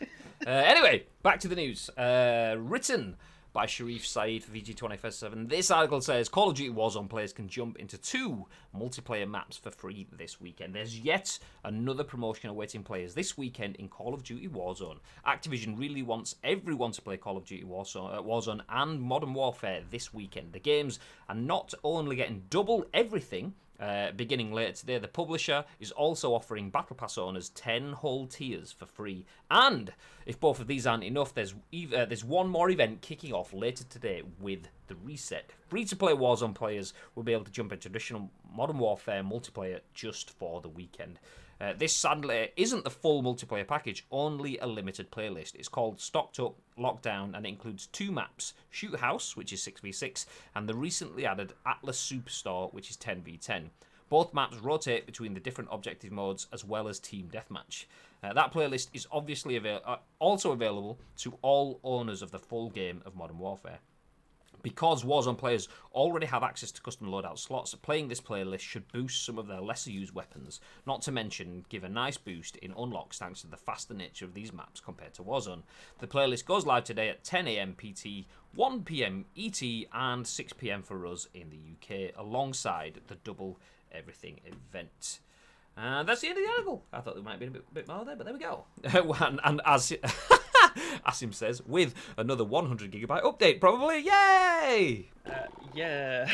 Anyway, back to the news. Written by Sherif, Saed for VG247. This article says Call of Duty Warzone players can jump into 2 multiplayer maps for free this weekend. There's yet another promotion awaiting players this weekend in Call of Duty Warzone. Activision really wants everyone to play Call of Duty Warzone and Modern Warfare this weekend. The games are not only getting double everything, beginning later today, the publisher is also offering Battle Pass owners 10 whole tiers for free. And if both of these aren't enough, there's one more event kicking off later today with the Reset. Free-to-play Warzone players will be able to jump into traditional Modern Warfare multiplayer just for the weekend. This sadly isn't the full multiplayer package, only a limited playlist. It's called Stocked Up, Lockdown, and it includes 2 maps, Shoot House, which is 6v6, and the recently added Atlas Superstore, which is 10v10. Both maps rotate between the different objective modes as well as Team Deathmatch. That playlist is obviously also available to all owners of the full game of Modern Warfare. Because Warzone players already have access to custom loadout slots, playing this playlist should boost some of their lesser used weapons, not to mention give a nice boost in unlocks thanks to the faster nature of these maps compared to Warzone. The playlist goes live today at 10 AM PT, 1 PM ET, and 6 PM for us in the UK, alongside the Double Everything event. And that's the end of the article. I thought there might be a bit more there, but there we go. and as Asim says, with another 100GB update, probably. Yay! Yeah.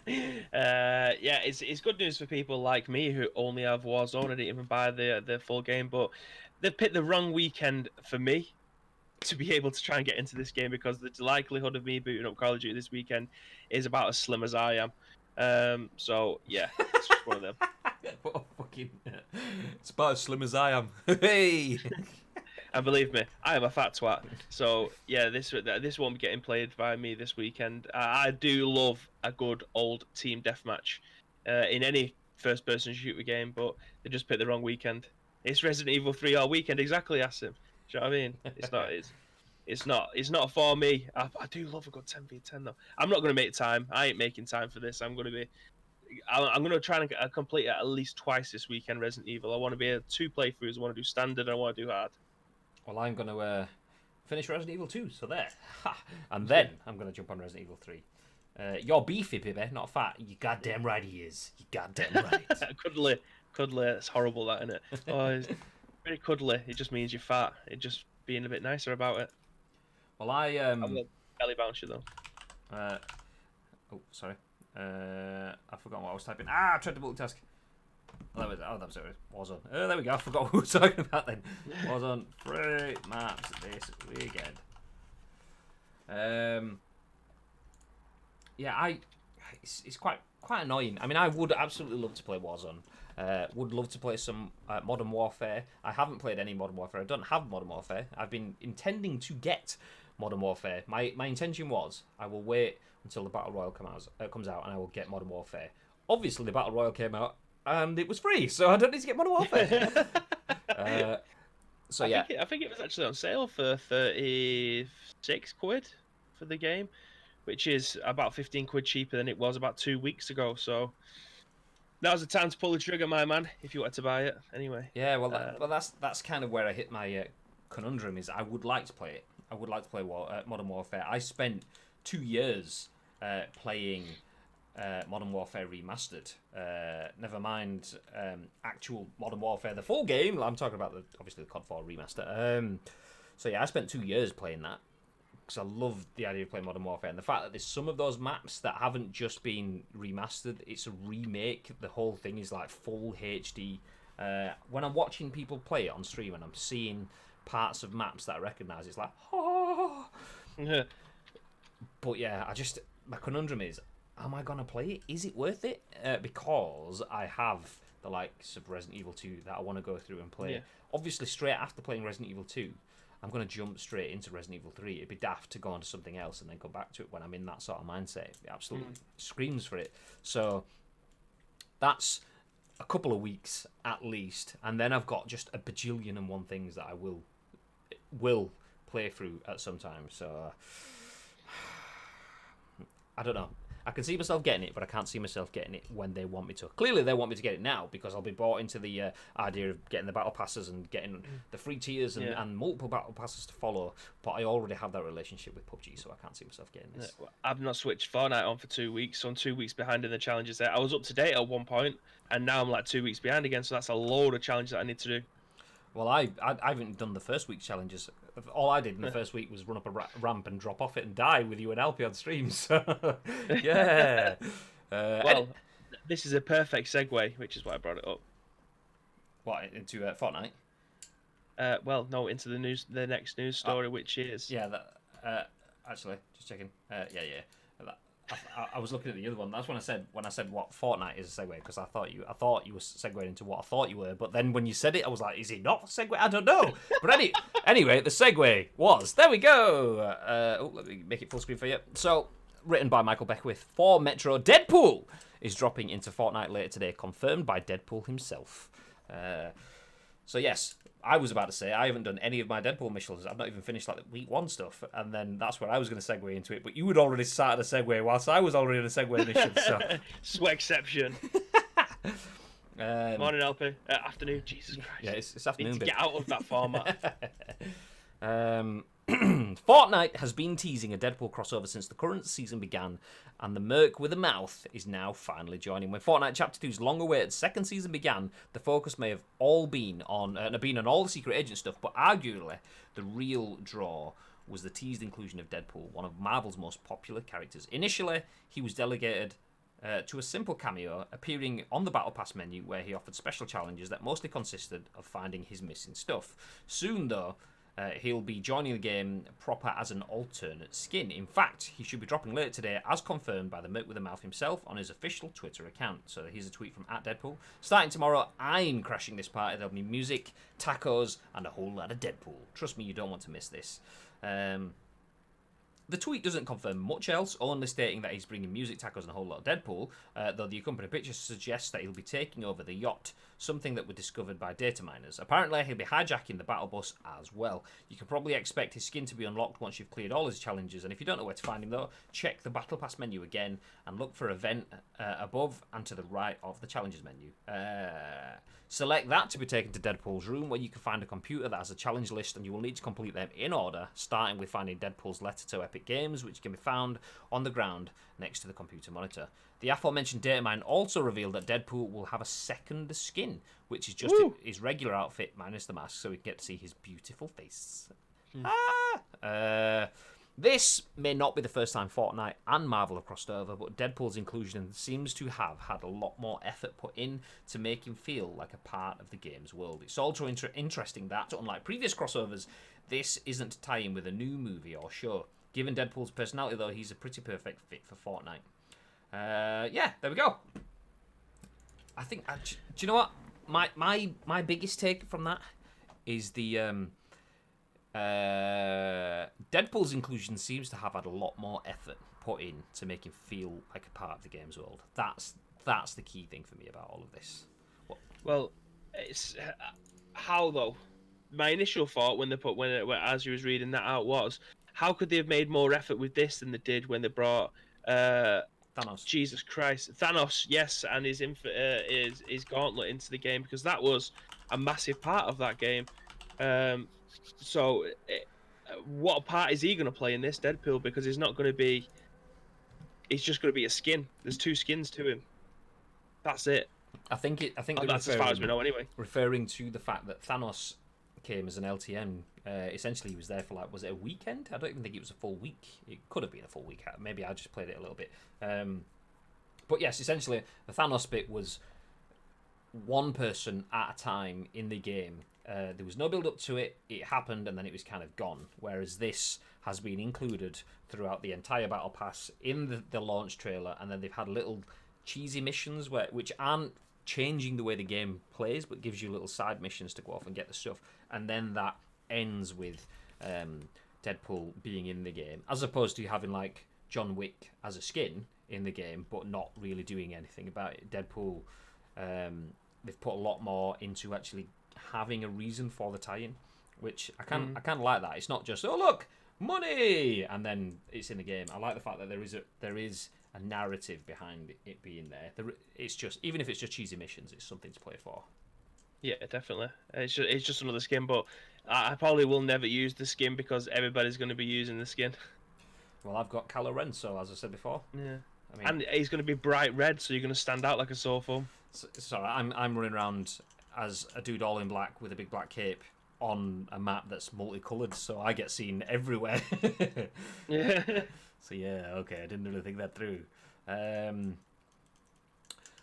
Yeah, it's good news for people like me who only have Warzone. I didn't even buy the full game, but they picked the wrong weekend for me to be able to try and get into this game, because the likelihood of me booting up Call of Duty this weekend is about as slim as I am. So yeah, it's just one of them. What a fucking... It's about as slim as I am. Hey! And believe me, I am a fat twat. So yeah, this won't be getting played by me this weekend. I do love a good old team deathmatch in any first-person shooter game, but they just picked the wrong weekend. It's Resident Evil 3 all weekend, exactly, Asim. Do you know what I mean? It's not for me. I do love a good 10v10 though. I'm not going to make time. I ain't making time for this. I'm going to try and complete it at least twice this weekend, Resident Evil. I want to be able 2 playthroughs. I want to do standard, and I want to do hard. Well, I'm going to finish Resident Evil 2, so there. And then I'm going to jump on Resident Evil 3. You're beefy, baby, not fat. You goddamn right he is. You goddamn right. Cuddly. It's horrible, that, isn't it? Oh, it's very cuddly. It just means you're fat. It just being a bit nicer about it. Well, I will belly bounce you, though. Oh, sorry. I forgot what I was typing. I tried to multitask. That was it. Warzone. There we go. I forgot what we were talking about then. Warzone 3 maps this weekend. Yeah, it's quite annoying. I mean, I would absolutely love to play Warzone. Would love to play some Modern Warfare. I haven't played any Modern Warfare. I don't have Modern Warfare. I've been intending to get Modern Warfare. My intention was I will wait until the Battle Royale comes out and I will get Modern Warfare. Obviously, the Battle Royale came out and it was free, so I don't need to get Modern Warfare. I think it was actually on sale for 36 quid for the game, which is about 15 quid cheaper than it was about 2 weeks ago. So that was the time to pull the trigger, my man, if you wanted to buy it. Anyway. Yeah, well, that's kind of where I hit my conundrum. Is I would like to play it. I would like to play Modern Warfare. I spent 2 years playing Modern Warfare Remastered. Never mind actual Modern Warfare, the full game. I'm talking about obviously the COD 4 remaster. So yeah, I spent 2 years playing that because I love the idea of playing Modern Warfare, and the fact that there's some of those maps that haven't just been remastered. It's a remake. The whole thing is like full HD. When I'm watching people play it on stream and I'm seeing parts of maps that I recognise, it's like, oh. But yeah, my conundrum is, am I gonna play it? Is it worth it? Because I have the likes of Resident Evil 2 that I want to go through and play. Yeah. Obviously, straight after playing Resident Evil 2, I'm gonna jump straight into Resident Evil 3. It'd be daft to go on to something else and then come back to it when I'm in that sort of mindset. It absolutely screams for it. So that's a couple of weeks at least, and then I've got just a bajillion and one things that I will play through at some time. So I don't know. I can see myself getting it, but I can't see myself getting it when they want me to. Clearly, they want me to get it now because I'll be bought into the idea of getting the battle passes and getting the free tiers and multiple battle passes to follow. But I already have that relationship with PUBG, so I can't see myself getting this. I've not switched Fortnite on for 2 weeks, so I'm 2 weeks behind in the challenges there. I was up to date at one point, and now I'm like 2 weeks behind again, so that's a load of challenges that I need to do. Well, I haven't done the first week challenges. All I did in the first week was run up a ramp and drop off it and die with you and Alfie on stream. So, yeah. This is a perfect segue, which is why I brought it up. What, into Fortnite? No, into the next news story, which is... Yeah, actually, just checking. Yeah. I was looking at the other one. That's when I said what Fortnite is a segue, because I thought you were segueing into what I thought you were. But then when you said it, I was like, is he not segue? I don't know. But anyway, the segue was, there we go. Let me make it full screen for you. So, written by Michael Beckwith for Metro, Deadpool is dropping into Fortnite later today, confirmed by Deadpool himself. So yes, I was about to say I haven't done any of my Deadpool missions. I've not even finished like the week 1 stuff, and then that's where I was going to segue into it. But you had already started a segue whilst I was already in a segue mission. So Sweat exception. Morning, LP. Afternoon. Jesus Christ. Yeah, it's afternoon. Need to get out of that format. Fortnite has been teasing a Deadpool crossover since the current season began, and the Merc with a mouth is now finally joining. When Fortnite Chapter 2's long-awaited second season began, the focus may have all been on all the secret agent stuff, but arguably the real draw was the teased inclusion of Deadpool, one of Marvel's most popular characters. Initially, he was delegated to a simple cameo, appearing on the Battle Pass menu, where he offered special challenges that mostly consisted of finding his missing stuff. Soon, though, he'll be joining the game proper as an alternate skin. In fact, he should be dropping later today, as confirmed by the Merc with a Mouth himself on his official Twitter account. So here's a tweet from @Deadpool. Starting tomorrow, I'm crashing this party. There'll be music, tacos, and a whole lot of Deadpool. Trust me, you don't want to miss this. The tweet doesn't confirm much else, only stating that he's bringing music, tacos, and a whole lot of Deadpool, though the accompanying picture suggests that he'll be taking over the yacht, something that was discovered by data miners. Apparently, he'll be hijacking the battle bus as well. You can probably expect his skin to be unlocked once you've cleared all his challenges, and if you don't know where to find him, though, check the Battle Pass menu again and look for event above and to the right of the challenges menu. Select that to be taken to Deadpool's room, where you can find a computer that has a challenge list, and you will need to complete them in order, starting with finding Deadpool's letter to Epic Games, which can be found on the ground next to the computer monitor. The aforementioned data mine also revealed that Deadpool will have a second skin, which is just his regular outfit minus the mask, so we can get to see his beautiful face. This may not be the first time Fortnite and Marvel have crossed over, but Deadpool's inclusion seems to have had a lot more effort put in to make him feel like a part of the game's world. It's also interesting that, unlike previous crossovers, this isn't tying with a new movie or show. Given Deadpool's personality, though, he's a pretty perfect fit for Fortnite. Yeah, there we go. I think, do you know what? My biggest take from that is the Deadpool's inclusion seems to have had a lot more effort put in to make him feel like a part of the game's world. That's the key thing for me about all of this. Well, it's how though. My initial thought when as you was reading that out was, how could they have made more effort with this than they did when they brought Thanos. Jesus Christ, Thanos, yes, and his gauntlet into the game, because that was a massive part of that game. So, what part is he going to play in this Deadpool? Because he's not going to be. He's just going to be a skin. There's 2 skins to him. That's it. I think that's as far as we know, anyway. Referring to the fact that Thanos came as an LTM, essentially he was there for was it a weekend? I don't even think it was a full week. It could have been a full week. Maybe I just played it a little bit. But yes, essentially the Thanos bit was one person at a time in the game. There was no build up to it. It happened and then it was kind of gone. Whereas this has been included throughout the entire Battle Pass in the launch trailer, and then they've had little cheesy missions which aren't changing the way the game plays, but gives you little side missions to go off and get the stuff. And then that ends with Deadpool being in the game, as opposed to having like John Wick as a skin in the game, but not really doing anything about it. Deadpool, they've put a lot more into actually having a reason for the tie-in, which I kind of like that. It's not just, oh look, money, and then it's in the game. I like the fact that there is a narrative behind it being there. It's just, even if it's just cheesy missions, it's something to play for. Yeah, definitely. It's just another skin, but I probably will never use the skin because everybody's going to be using the skin. Well, I've got Kylo Ren, so as I said before. Yeah. And he's going to be bright red, so you're going to stand out like a sore thumb. Sorry, I'm running around as a dude all in black with a big black cape on a map that's multicoloured, so I get seen everywhere. Yeah. So yeah, okay, I didn't really think that through.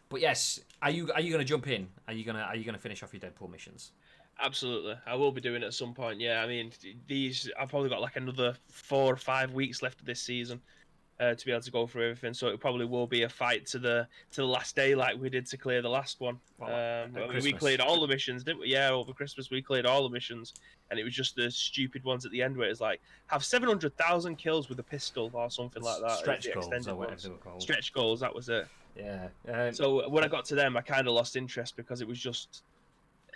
But yes, are you going to jump in? Are you going to finish off your Deadpool missions? Absolutely, I will be doing it at some point. Yeah, I mean, I've probably got like another 4 or 5 weeks left of this season, to be able to go through everything. So it probably will be a fight to the last day, like we did to clear the last one. Well, I mean, we Christmas. cleared all the missions, didn't we? Yeah, over Christmas we cleared all the missions, and it was just the stupid ones at the end where it's like have 700,000 kills with a pistol or something like that. It was Stretch the goals extended or whatever ones. they were called. Stretch goals, that was it. Yeah. So when I got to them, I kind of lost interest because it was just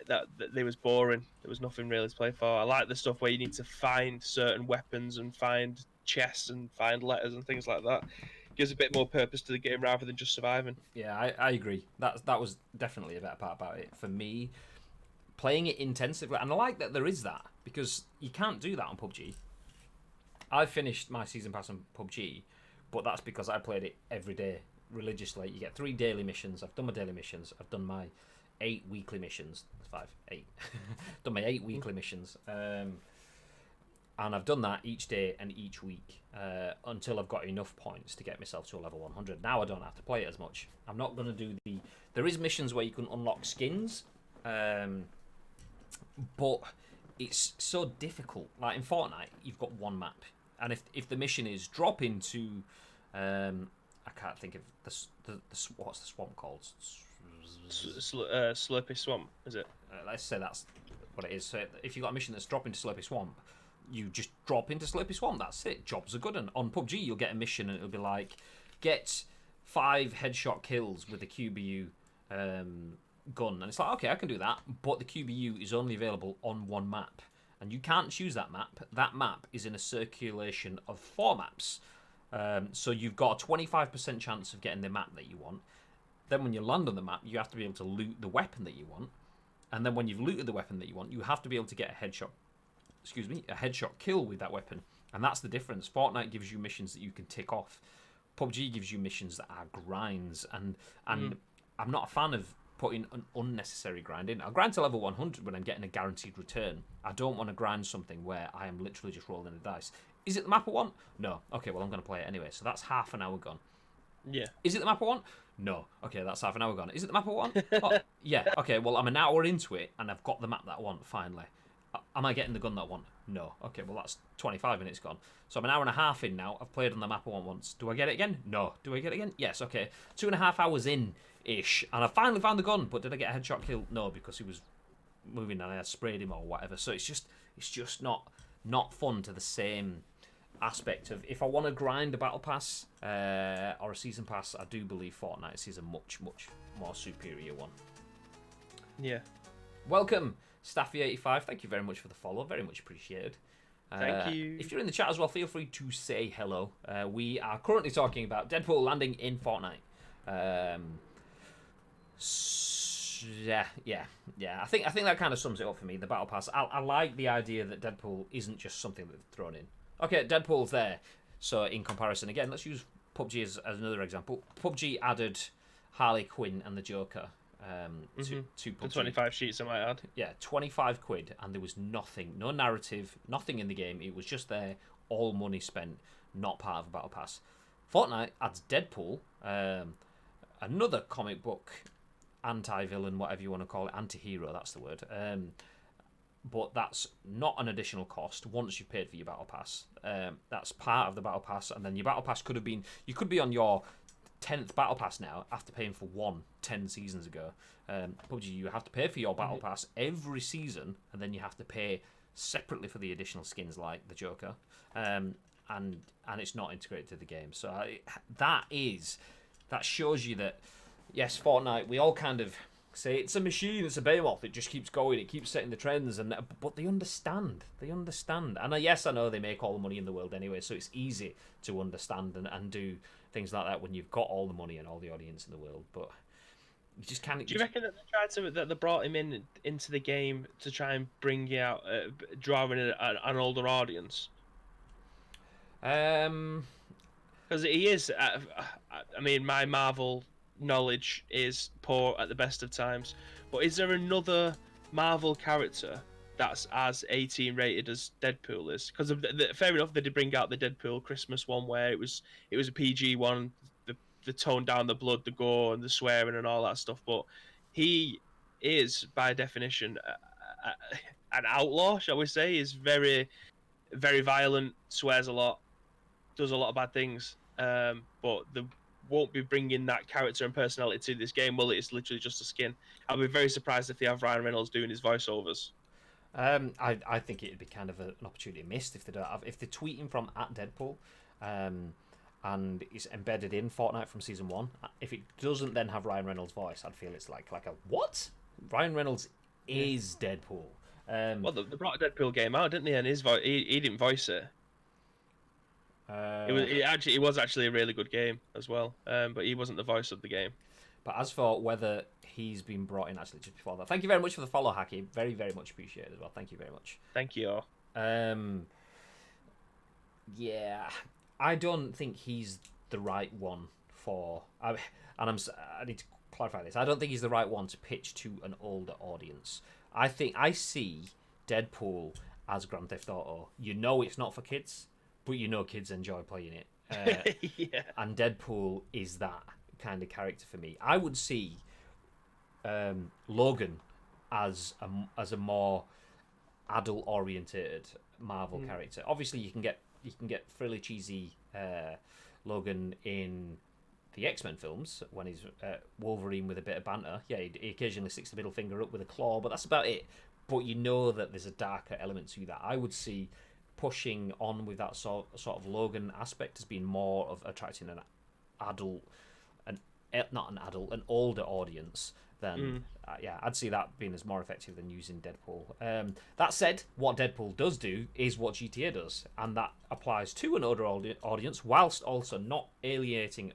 that they was boring. There was nothing really to play for. I like the stuff where you need to find certain weapons and find chests and find letters and things like that. Gives a bit more purpose to the game rather than just surviving. Yeah, I agree. That was definitely a better part about it for me. Playing it intensively, and I like that there is that because you can't do that on PUBG. I finished my season pass on PUBG, but that's because I played it every day religiously. You get 3 daily missions. I've done my daily missions. I've done my 8 weekly missions. 8. Done my 8 weekly missions. And I've done that each day and each week until I've got enough points to get myself to a level 100. Now I don't have to play it as much. I'm not going to do the... There is missions where you can unlock skins, but it's so difficult. Like in Fortnite, you've got one map. And if the mission is drop into... I can't think of what's the swamp called? Slurpy Swamp, is it? Let's say that's what it is. So if you've got a mission that's drop into Slurpy Swamp, you just drop into Slurpy Swamp. That's it. Jobs are good. And on PUBG, you'll get a mission and it'll be like, get 5 headshot kills with the QBU gun. And it's like, okay, I can do that. But the QBU is only available on one map. And you can't choose that map. That map is in a circulation of 4 maps. So you've got a 25% chance of getting the map that you want. Then when you land on the map, you have to be able to loot the weapon that you want. And then when you've looted the weapon that you want, you have to be able to get a headshot kill with that weapon. And that's the difference. Fortnite gives you missions that you can tick off. PUBG gives you missions that are grinds. And I'm not a fan of putting an unnecessary grind in. I'll grind to level 100 when I'm getting a guaranteed return. I don't want to grind something where I am literally just rolling the dice. Is it the map I want? No. Okay, well, I'm going to play it anyway. So that's half an hour gone. Yeah. Is it the map I want? No. Okay, that's half an hour gone. Is it the map I want? Oh, yeah. Okay, well, I'm an hour into it, and I've got the map that I want, finally. Am I getting the gun that I want? No. Okay, well, that's 25 minutes gone. So I'm an hour and a half in now. I've played on the map I want once. Do I get it again? No. Do I get it again? Yes, okay. 2.5 hours in-ish, and I finally found the gun, but did I get a headshot kill? No, because he was moving and I sprayed him or whatever. So it's just not fun to the same aspect of if I want to grind a battle pass or a season pass. I do believe Fortnite is a much more superior one. Yeah. Welcome Staffy85, thank you very much for the follow, very much appreciated. Thank you. If you're in the chat as well, feel free to say hello. We are currently talking about Deadpool landing in Fortnite. Yeah. I think that kind of sums it up for me. The battle pass. I like the idea that Deadpool isn't just something that they've thrown in. Okay, Deadpool's there. So in comparison, again, let's use PUBG as another example. PUBG added Harley Quinn and the Joker to PUBG. The 25 sheets, I might add. Yeah, 25 quid, and there was nothing, no narrative, nothing in the game. It was just there, all money spent, not part of a battle pass. Fortnite adds Deadpool, another comic book anti-villain, whatever you want to call it, anti-hero, that's the word. But that's not an additional cost once you've paid for your battle pass. That's part of the battle pass, and then your battle pass could have been, you could be on your 10th battle pass now after paying for one 10 seasons ago. PUBG, you have to pay for your battle pass every season, and then you have to pay separately for the additional skins like the Joker, and it's not integrated to the game. So that shows you that yes, Fortnite, we all kind of say it's a machine, it's a behemoth, it just keeps going, it keeps setting the trends, but they understand. And yes, I know they make all the money in the world anyway, so it's easy to understand and do things like that when you've got all the money and all the audience in the world. But you just can't. Do you reckon that they brought him into the game to try and bring out, drawing an older audience? Because he is. I mean, my Marvel knowledge is poor at the best of times, but is there another Marvel character that's as 18 rated as Deadpool is? Because fair enough, they did bring out the Deadpool Christmas one where it was a PG one, the tone down the blood, the gore, and the swearing and all that stuff. But he is, by definition, an outlaw, shall we say? Is very, very violent, swears a lot, does a lot of bad things. but they won't be bringing that character and personality to this game. Well, it's literally just a skin. I'll be very surprised if they have Ryan Reynolds doing his voiceovers. I think it'd be kind of an opportunity missed if they don't have if they're tweeting from at Deadpool, and it's embedded in Fortnite from season 1. If it doesn't then have Ryan Reynolds' voice, I'd feel it's like a what? Ryan Reynolds is Deadpool. Well, they brought a Deadpool game out, didn't they? And his voice, he didn't voice it. It was actually a really good game as well. But he wasn't the voice of the game. But as for whether he's been brought in, actually, just before that, thank you very much for the follow, Hacky. Very, very much appreciated as well. Thank you very much. Thank you. Yeah, I don't think he's the right one for. I need to clarify this. I don't think he's the right one to pitch to an older audience. I see Deadpool as Grand Theft Auto. You know, it's not for kids, but you know kids enjoy playing it. Yeah. And Deadpool is that kind of character for me. I would see Logan as a more adult oriented Marvel character. Obviously, you can get fairly cheesy Logan in the X-Men films when he's Wolverine with a bit of banter. Yeah, he occasionally sticks the middle finger up with a claw, but that's about it. But you know that there's a darker element to that. I would see pushing on with that sort of Logan aspect as being more of attracting an adult, an older audience. Then I'd see that being as more effective than using Deadpool. That said, what Deadpool does do is what GTA does, and that applies to an older audience whilst also not alienating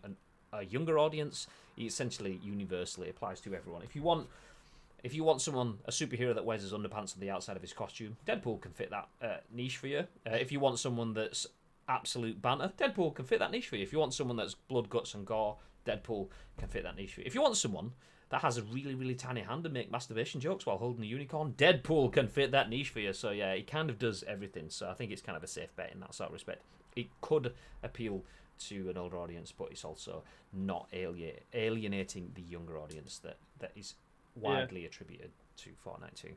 a younger audience. It essentially universally applies to everyone. If you want someone, a superhero that wears his underpants on the outside of his costume, Deadpool can fit that niche for you. If you want someone that's absolute banter, Deadpool can fit that niche for you. If you want someone that's blood, guts, and gore, Deadpool can fit that niche for you. If you want someone that has a really, really tiny hand and make masturbation jokes while holding a unicorn, Deadpool can fit that niche for you. So yeah, he kind of does everything. So I think it's kind of a safe bet in that sort of respect. It could appeal to an older audience, but it's also not alienating the younger audience that is widely attributed to Fortnite 2.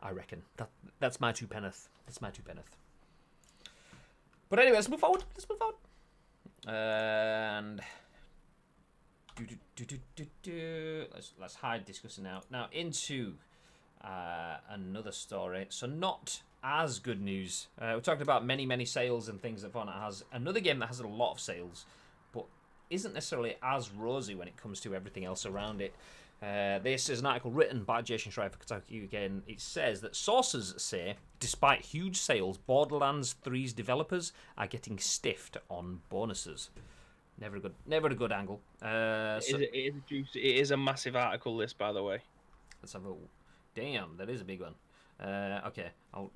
I reckon that's my two penneth. But anyway, let's move forward. And let's hide discussing now. Now into another story. So not as good news. We're talking about many sales and things that Fortnite has. Another game that has a lot of sales, but isn't necessarily as rosy when it comes to everything else around it. This is an article written by Jason Schreier for Kotaku again. It says that sources say, despite huge sales, Borderlands 3's developers are getting stiffed on bonuses. Never a good angle. It is a massive article list, by the way. Let's have a... Damn, that is a big one. Okay, I'll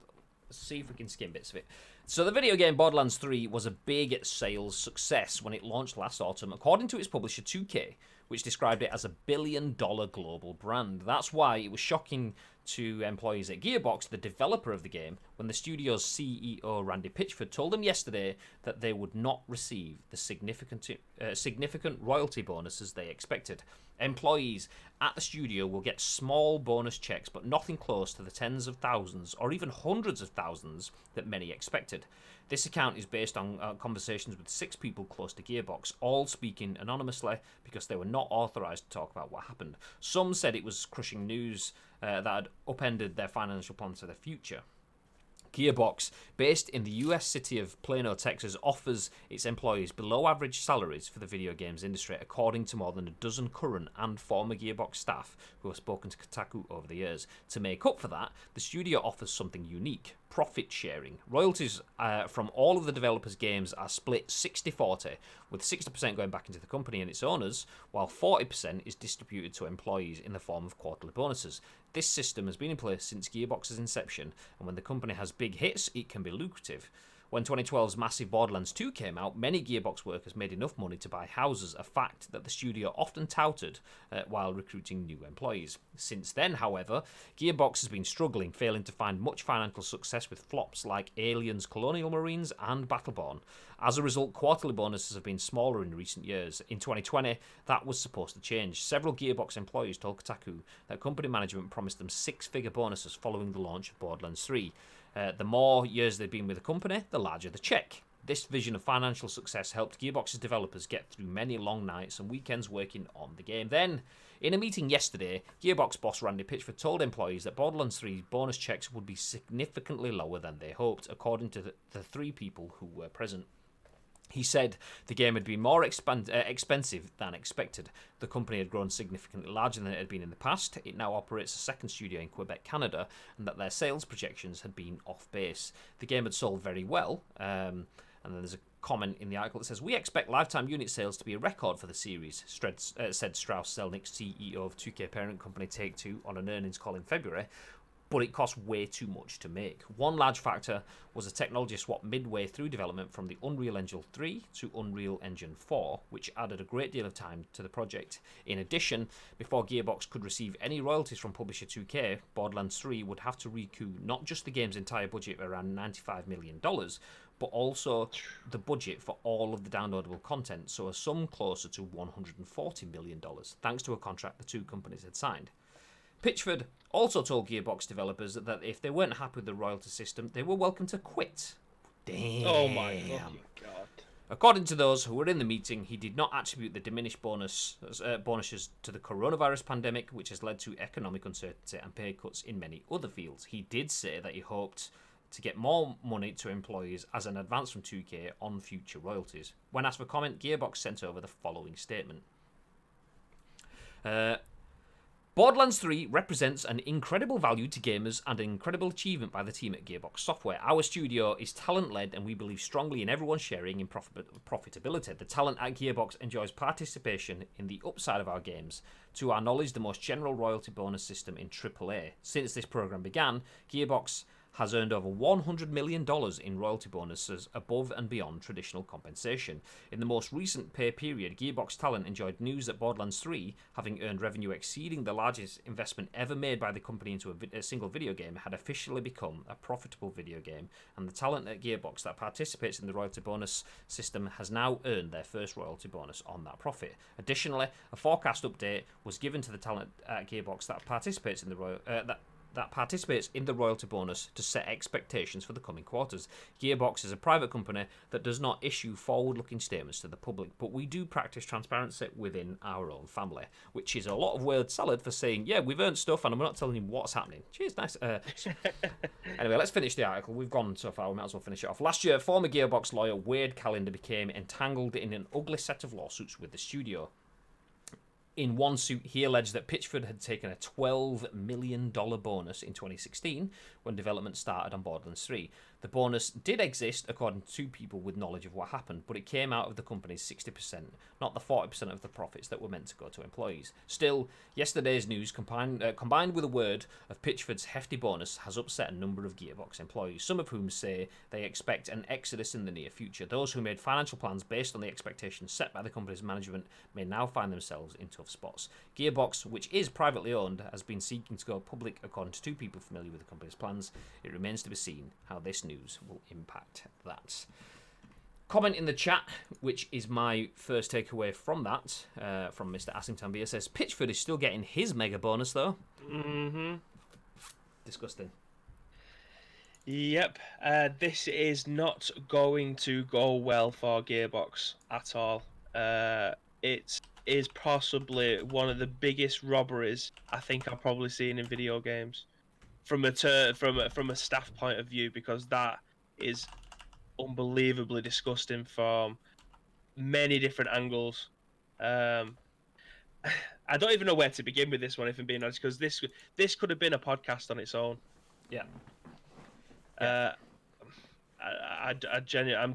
see if we can skim bits of it. So the video game Borderlands 3 was a big sales success when it launched last autumn, according to its publisher 2K, which described it as a billion-dollar global brand. That's why it was shocking to employees at Gearbox, the developer of the game, when the studio's CEO Randy Pitchford told them yesterday that they would not receive the significant royalty bonuses they expected. Employees at the studio will get small bonus checks, but nothing close to the tens of thousands or even hundreds of thousands that many expected. This account is based on conversations with 6 people close to Gearbox, all speaking anonymously because they were not authorised to talk about what happened. Some said it was crushing news that had upended their financial plans for the future. Gearbox, based in the US city of Plano, Texas, offers its employees below-average salaries for the video games industry, according to more than a dozen current and former Gearbox staff who have spoken to Kotaku over the years. To make up for that, the studio offers something unique: profit sharing. Royalties from all of the developers' games are split 60-40, with 60% going back into the company and its owners, while 40% is distributed to employees in the form of quarterly bonuses. This system has been in place since Gearbox's inception, and when the company has big hits, it can be lucrative. When 2012's massive Borderlands 2 came out, many Gearbox workers made enough money to buy houses, a fact that the studio often touted while recruiting new employees. Since then, however, Gearbox has been struggling, failing to find much financial success with flops like Aliens, Colonial Marines, and Battleborn. As a result, quarterly bonuses have been smaller in recent years. In 2020, that was supposed to change. Several Gearbox employees told Kotaku that company management promised them 6-figure bonuses following the launch of Borderlands 3. The more years they've been with the company, the larger the check. This vision of financial success helped Gearbox's developers get through many long nights and weekends working on the game. Then, in a meeting yesterday, Gearbox boss Randy Pitchford told employees that Borderlands 3's bonus checks would be significantly lower than they hoped, according to the three people who were present. He said the game had been more expensive than expected. The company had grown significantly larger than it had been in the past. It now operates a second studio in Quebec, Canada, and that their sales projections had been off base. The game had sold very well, and then there's a comment in the article that says, "We expect lifetime unit sales to be a record for the series," said Strauss Zelnick, CEO of 2K parent company Take-Two, on an earnings call in February. But it cost way too much to make. One large factor was a technology swap midway through development from the Unreal Engine 3 to Unreal Engine 4, which added a great deal of time to the project. In addition, before Gearbox could receive any royalties from publisher 2K, Borderlands 3 would have to recoup not just the game's entire budget of around $95 million, but also the budget for all of the downloadable content, so a sum closer to $140 million, thanks to a contract the two companies had signed. Pitchford also told Gearbox developers that if they weren't happy with the royalty system, they were welcome to quit. Damn. Oh my god. According to those who were in the meeting, he did not attribute the diminished bonuses to the coronavirus pandemic, which has led to economic uncertainty and pay cuts in many other fields. He did say that he hoped to get more money to employees as an advance from 2K on future royalties. When asked for comment, Gearbox sent over the following statement. Borderlands 3 represents an incredible value to gamers and an incredible achievement by the team at Gearbox Software. Our studio is talent-led and we believe strongly in everyone sharing in profitability. The talent at Gearbox enjoys participation in the upside of our games. To our knowledge, the most general royalty bonus system in AAA. Since this program began, Gearbox has earned over $100 million in royalty bonuses above and beyond traditional compensation. In the most recent pay period, Gearbox Talent enjoyed news that Borderlands 3, having earned revenue exceeding the largest investment ever made by the company into a single video game, had officially become a profitable video game, and the talent at Gearbox that participates in the royalty bonus system has now earned their first royalty bonus on that profit. Additionally, a forecast update was given to the talent at Gearbox that participates in the royalty bonus to set expectations for the coming quarters. Gearbox is a private company that does not issue forward-looking statements to the public, but we do practice transparency within our own family, which is a lot of word salad for saying, yeah, we've earned stuff and we're not telling you what's happening. Cheers, nice. Anyway, let's finish the article. We've gone so far, we might as well finish it off. Last year, former Gearbox lawyer Wade Callender became entangled in an ugly set of lawsuits with the studio. In one suit, he alleged that Pitchford had taken a $12 million bonus in 2016 when development started on Borderlands 3. The bonus did exist, according to two people with knowledge of what happened, but it came out of the company's 60%, not the 40% of the profits that were meant to go to employees. Still, yesterday's news, combined with a word of Pitchford's hefty bonus, has upset a number of Gearbox employees, some of whom say they expect an exodus in the near future. Those who made financial plans based on the expectations set by the company's management may now find themselves in tough spots. Gearbox, which is privately owned, has been seeking to go public, according to two people familiar with the company's plans. It remains to be seen how this news will impact that. Comment in the chat, which is my first takeaway from that, from Mr. Assington says, Pitchford is still getting his mega bonus, though. Mm-hmm. Disgusting. Yep. This is not going to go well for Gearbox at all. It is possibly one of the biggest robberies I think I've probably seen in video games, from a staff point of view, because that is unbelievably disgusting from many different angles. I don't even know where to begin with this one, if I'm being honest, because this could have been a podcast on its own. Yeah. I'm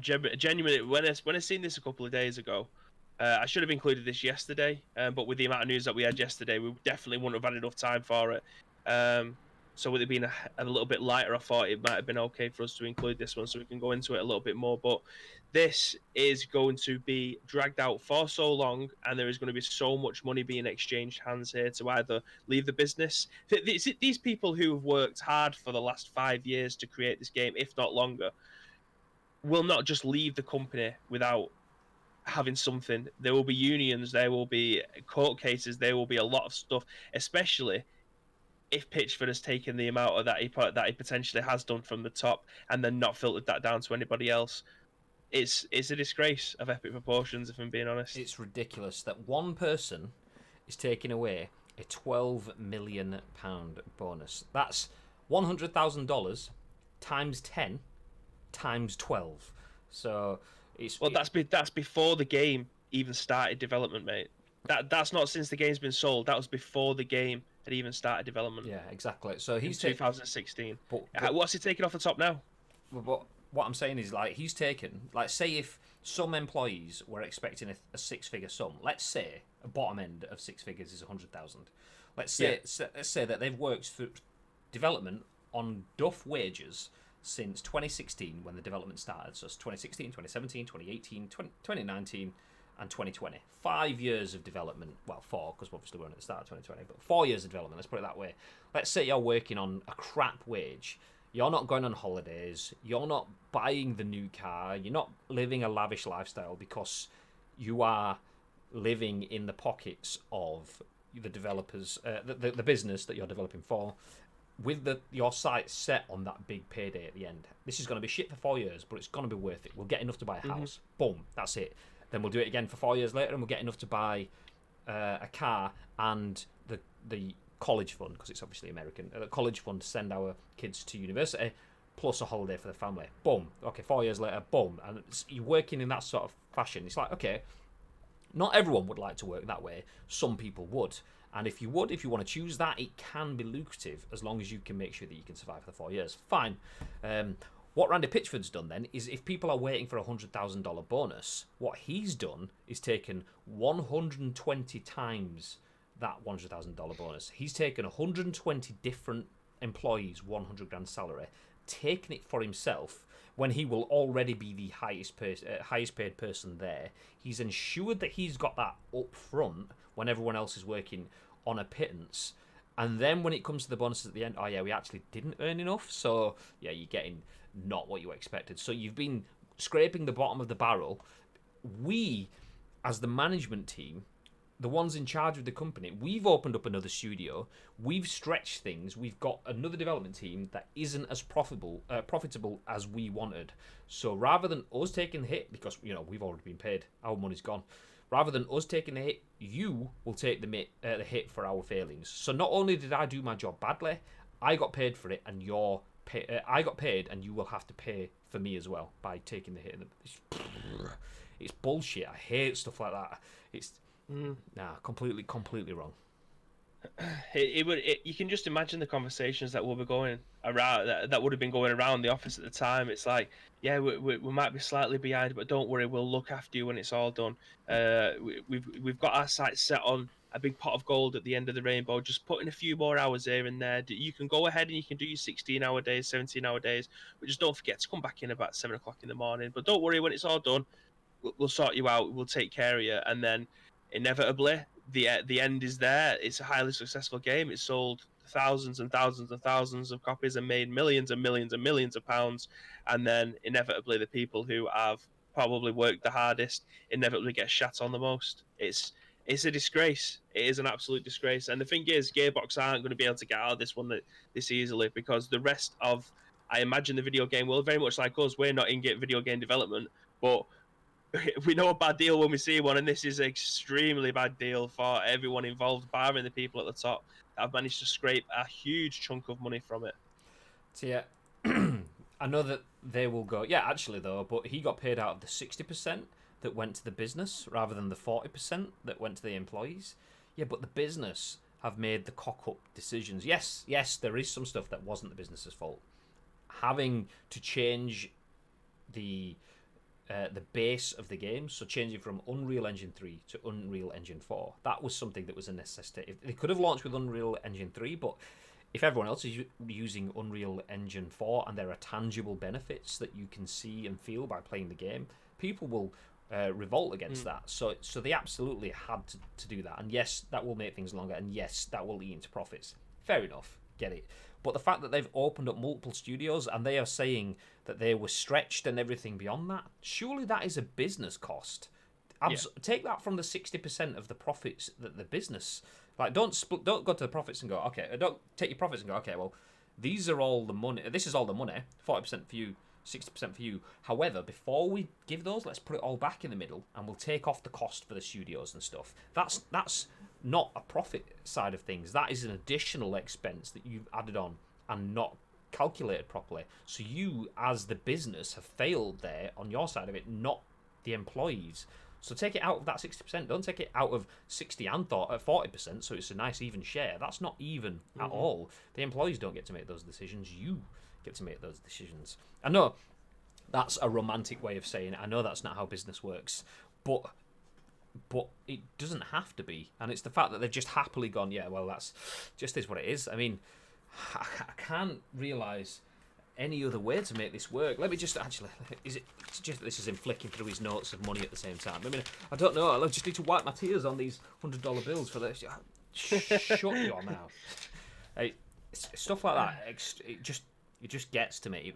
genuinely, when I seen this a couple of days ago, I should have included this yesterday, but with the amount of news that we had yesterday, we definitely wouldn't have had enough time for it. So with it being a little bit lighter, I thought it might have been okay for us to include this one so we can go into it a little bit more. But this is going to be dragged out for so long, and there is going to be so much money being exchanged hands here to either leave the business. These people who have worked hard for the last 5 years to create this game, if not longer, will not just leave the company without having something. There will be unions, there will be court cases, there will be a lot of stuff, especially if Pitchford has taken the amount of that he potentially has done from the top and then not filtered that down to anybody else. it's a disgrace of epic proportions, if I'm being honest. It's ridiculous that one person is taking away a £12 million bonus. That's $100,000 times 10 times 12. So That's before the game even started development, mate. That's not since the game's been sold. That was before the game had even started development. yeah, exactly. So in he's 2016. but What's he taking off the top now? what I'm saying is, like, he's taken, like, say if some employees were expecting a six-figure sum. Let's say a bottom end of six figures is 100,000. Let's say that they've worked through development on duff wages since 2016 when the development started. So it's 2016, 2017, 2018, 2019, and 2020. 5 years of development. Well, 4, because obviously we're at the start of 2020, but 4 years of development, let's put it that way. Let's say you're working on a crap wage. You're not going on holidays. You're not buying the new car. You're not living a lavish lifestyle because you are living in the pockets of the developers, the business that you're developing for, with your sights set on that big payday at the end. This is going to be shit for 4 years, but it's going to be worth it. We'll get enough to buy a house. Boom, that's it. Then we'll do it again for 4 years later, and we'll get enough to buy a car and the college fund, because it's obviously American. The college fund to send our kids to university, plus a holiday for the family. Boom. Okay, 4 years later, boom. And you're working in that sort of fashion. It's like, okay, not everyone would like to work that way. Some people would. And if you want to choose that, it can be lucrative as long as you can make sure that you can survive for the 4 years. Fine. What Randy Pitchford's done then is, if people are waiting for a $100,000 bonus, what he's done is taken 120 times that $100,000 bonus. He's taken 120 different employees' 100 grand salary, taken it for himself when he will already be the highest paid person there. He's ensured that he's got that up front when everyone else is working on a pittance. And then when it comes to the bonuses at the end, oh yeah, we actually didn't earn enough. So yeah, you're getting not what you expected. So you've been scraping the bottom of the barrel. We, as the management team, the ones in charge of the company, we've opened up another studio. We've stretched things. We've got another development team that isn't as profitable as we wanted. So rather than us taking the hit, because we've already been paid, our money's gone. Rather than us taking the hit, you will take the hit for our failings. So not only did I do my job badly, I got paid for it, and I got paid, and you will have to pay for me as well by taking the hit. It's bullshit. I hate stuff like that. It's completely wrong. You can just imagine the conversations that will be going around, that would have been going around the office at the time. It's like, yeah, we might be slightly behind, but don't worry, we'll look after you when it's all done. We've got our sights set on a big pot of gold at the end of the rainbow. Just put in a few more hours here and there. You can go ahead and you can do your 16-hour days, 17-hour days, but just don't forget to come back in about 7 o'clock in the morning. But don't worry, when it's all done, we'll sort you out. We'll take care of you. And then inevitably, the end is there. It's a highly successful game. It sold thousands and thousands and thousands of copies and made millions and millions and millions of pounds. And then inevitably, the people who have probably worked the hardest inevitably get shat on the most. It's a disgrace. It is an absolute disgrace. And the thing is, Gearbox aren't going to be able to get out of this one this easily, because the rest of, I imagine, the video game world, very much like us, we're not in video game development, but we know a bad deal when we see one, and this is an extremely bad deal for everyone involved, barring the people at the top that have managed to scrape a huge chunk of money from it. So yeah, I know that they will go, yeah, actually though, but he got paid out of the 60% that went to the business rather than the 40% that went to the employees. Yeah, but the business have made the cock-up decisions. Yes, there is some stuff that wasn't the business's fault. Having to change the base of the game, so changing from Unreal Engine 3 to Unreal Engine 4, that was something that was a necessity. They could have launched with Unreal Engine 3, but if everyone else is using Unreal Engine 4 and there are tangible benefits that you can see and feel by playing the game, people will revolt against that. So they absolutely had to do that. And yes, that will make things longer, and yes, that will eat into profits. Fair enough, get it. But the fact that they've opened up multiple studios and they are saying that they were stretched and everything beyond that, surely that is a business cost. Take that from the 60% of the profits that the business, like, don't go to the profits and go, okay, don't take your profits and go, okay, well, these are all the money. This is all the money. 40% for you, 60% for you. However, before we give those, let's put it all back in the middle, and we'll take off the cost for the studios and stuff. That's not a profit side of things. That is an additional expense that you've added on and not calculated properly. So you, as the business, have failed there on your side of it, not the employees. So take it out of that 60%. Don't take it out of 60 and 40%, so it's a nice even share. That's not even at all. The employees don't get to make those decisions. You get to make those decisions. I know that's a romantic way of saying it. I know that's not how business works, but it doesn't have to be. And it's the fact that they've just happily gone, yeah, well, that's just is what it is. I mean, I can't realise any other way to make this work. Let me just actually, is it just this is him flicking through his notes of money at the same time? I mean, I don't know. I just need to wipe my tears on these $100 bills for this. Shut your mouth. Stuff like that. It just gets to me.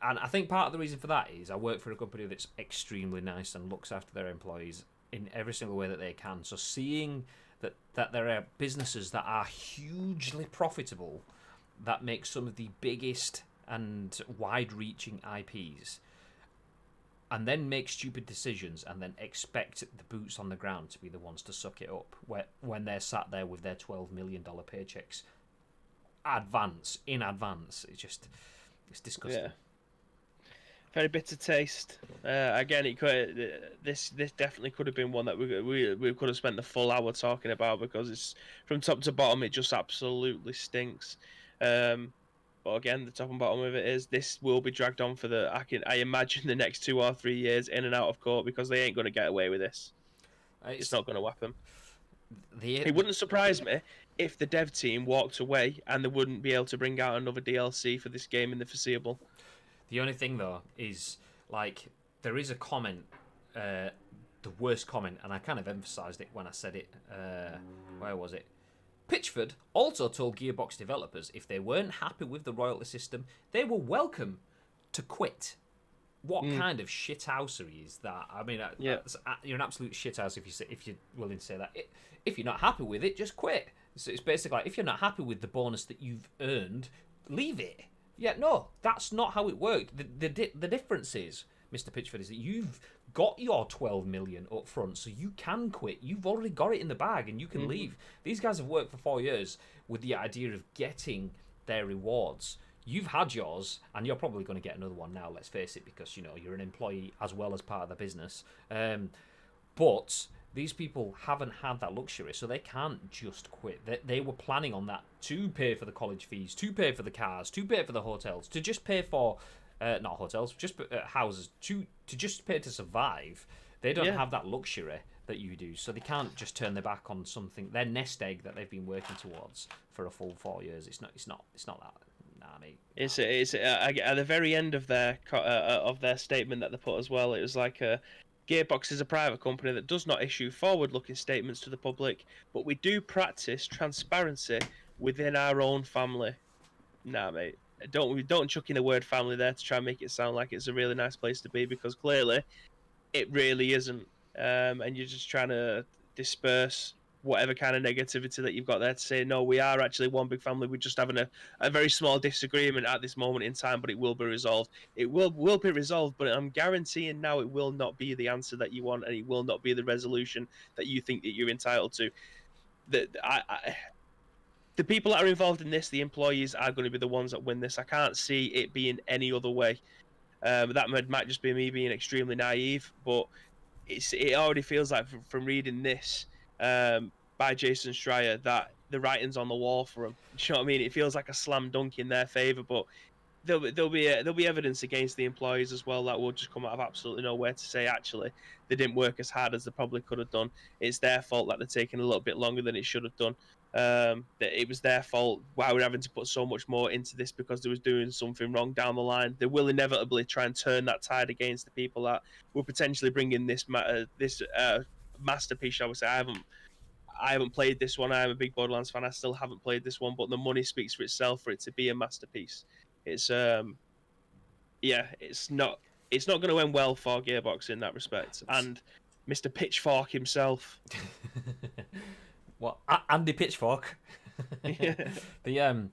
And I think part of the reason for that is I work for a company that's extremely nice and looks after their employees in every single way that they can. So seeing that there are businesses that are hugely profitable, that make some of the biggest and wide-reaching IPs, and then make stupid decisions and then expect the boots on the ground to be the ones to suck it up when they're sat there with their $12 million paychecks in advance. It's disgusting. Yeah. Very bitter taste. Again, this definitely could have been one that we could have spent the full hour talking about, because it's from top to bottom. It just absolutely stinks. But again, the top and bottom of it is this will be dragged on for I imagine the next 2 or 3 years in and out of court, because they ain't going to get away with this. It's not going to happen. It wouldn't surprise me if the dev team walked away and they wouldn't be able to bring out another DLC for this game in the foreseeable. The only thing, though, is, like, there is a comment, the worst comment, and I kind of emphasised it when I said it. Where was it? Pitchford also told Gearbox developers if they weren't happy with the royalty system, they were welcome to quit. What kind of shithousery is that? I mean, you're an absolute shithouse if you're willing to say that. If you're not happy with it, just quit. So it's basically like, if you're not happy with the bonus that you've earned, leave it. Yeah, no, that's not how it worked. The difference is, Mr. Pitchford, is that you've got your 12 million up front, so you can quit. You've already got it in the bag, and you can leave. These guys have worked for 4 years with the idea of getting their rewards. You've had yours, and you're probably going to get another one now, let's face it, because, you know, you're an employee as well as part of the business. But these people haven't had that luxury, so they can't just quit. They were planning on that to pay for the college fees, to pay for the cars, to pay for the hotels, to just pay for, not hotels, just houses, to just pay to survive. They don't have that luxury that you do, so they can't just turn their back on something, their nest egg that they've been working towards for a full 4 years. It's not that. Nah, mate. Nah. It's at the very end of their statement that they put as well. It was like Gearbox is a private company that does not issue forward-looking statements to the public, but we do practice transparency within our own family. Nah, mate. Don't chuck in the word family there to try and make it sound like it's a really nice place to be, because clearly it really isn't. And you're just trying to disperse whatever kind of negativity that you've got there to say, no, we are actually one big family. We're just having a very small disagreement at this moment in time, but it will be resolved. It will be resolved, but I'm guaranteeing now it will not be the answer that you want, and it will not be the resolution that you think that you're entitled to. The people that are involved in this, the employees, are going to be the ones that win this. I can't see it being any other way. That might just be me being extremely naive, but it already feels like from reading this by Jason Schreier that the writing's on the wall for them. You know what I mean? It feels like a slam dunk in their favour, but there'll be evidence against the employees as well that will just come out of absolutely nowhere to say actually they didn't work as hard as they probably could have done. It's their fault that they're taking a little bit longer than it should have done. That it was their fault why we're having to put so much more into this because they was doing something wrong down the line. They will inevitably try and turn that tide against the people that will potentially bring in this masterpiece, shall we say. I haven't played this one. I am a big Borderlands fan. I still haven't played this one, but the money speaks for itself for it to be a masterpiece. It's it's not going to end well for Gearbox in that respect. And Mr. Pitchfork himself. What? Andy Pitchfork? The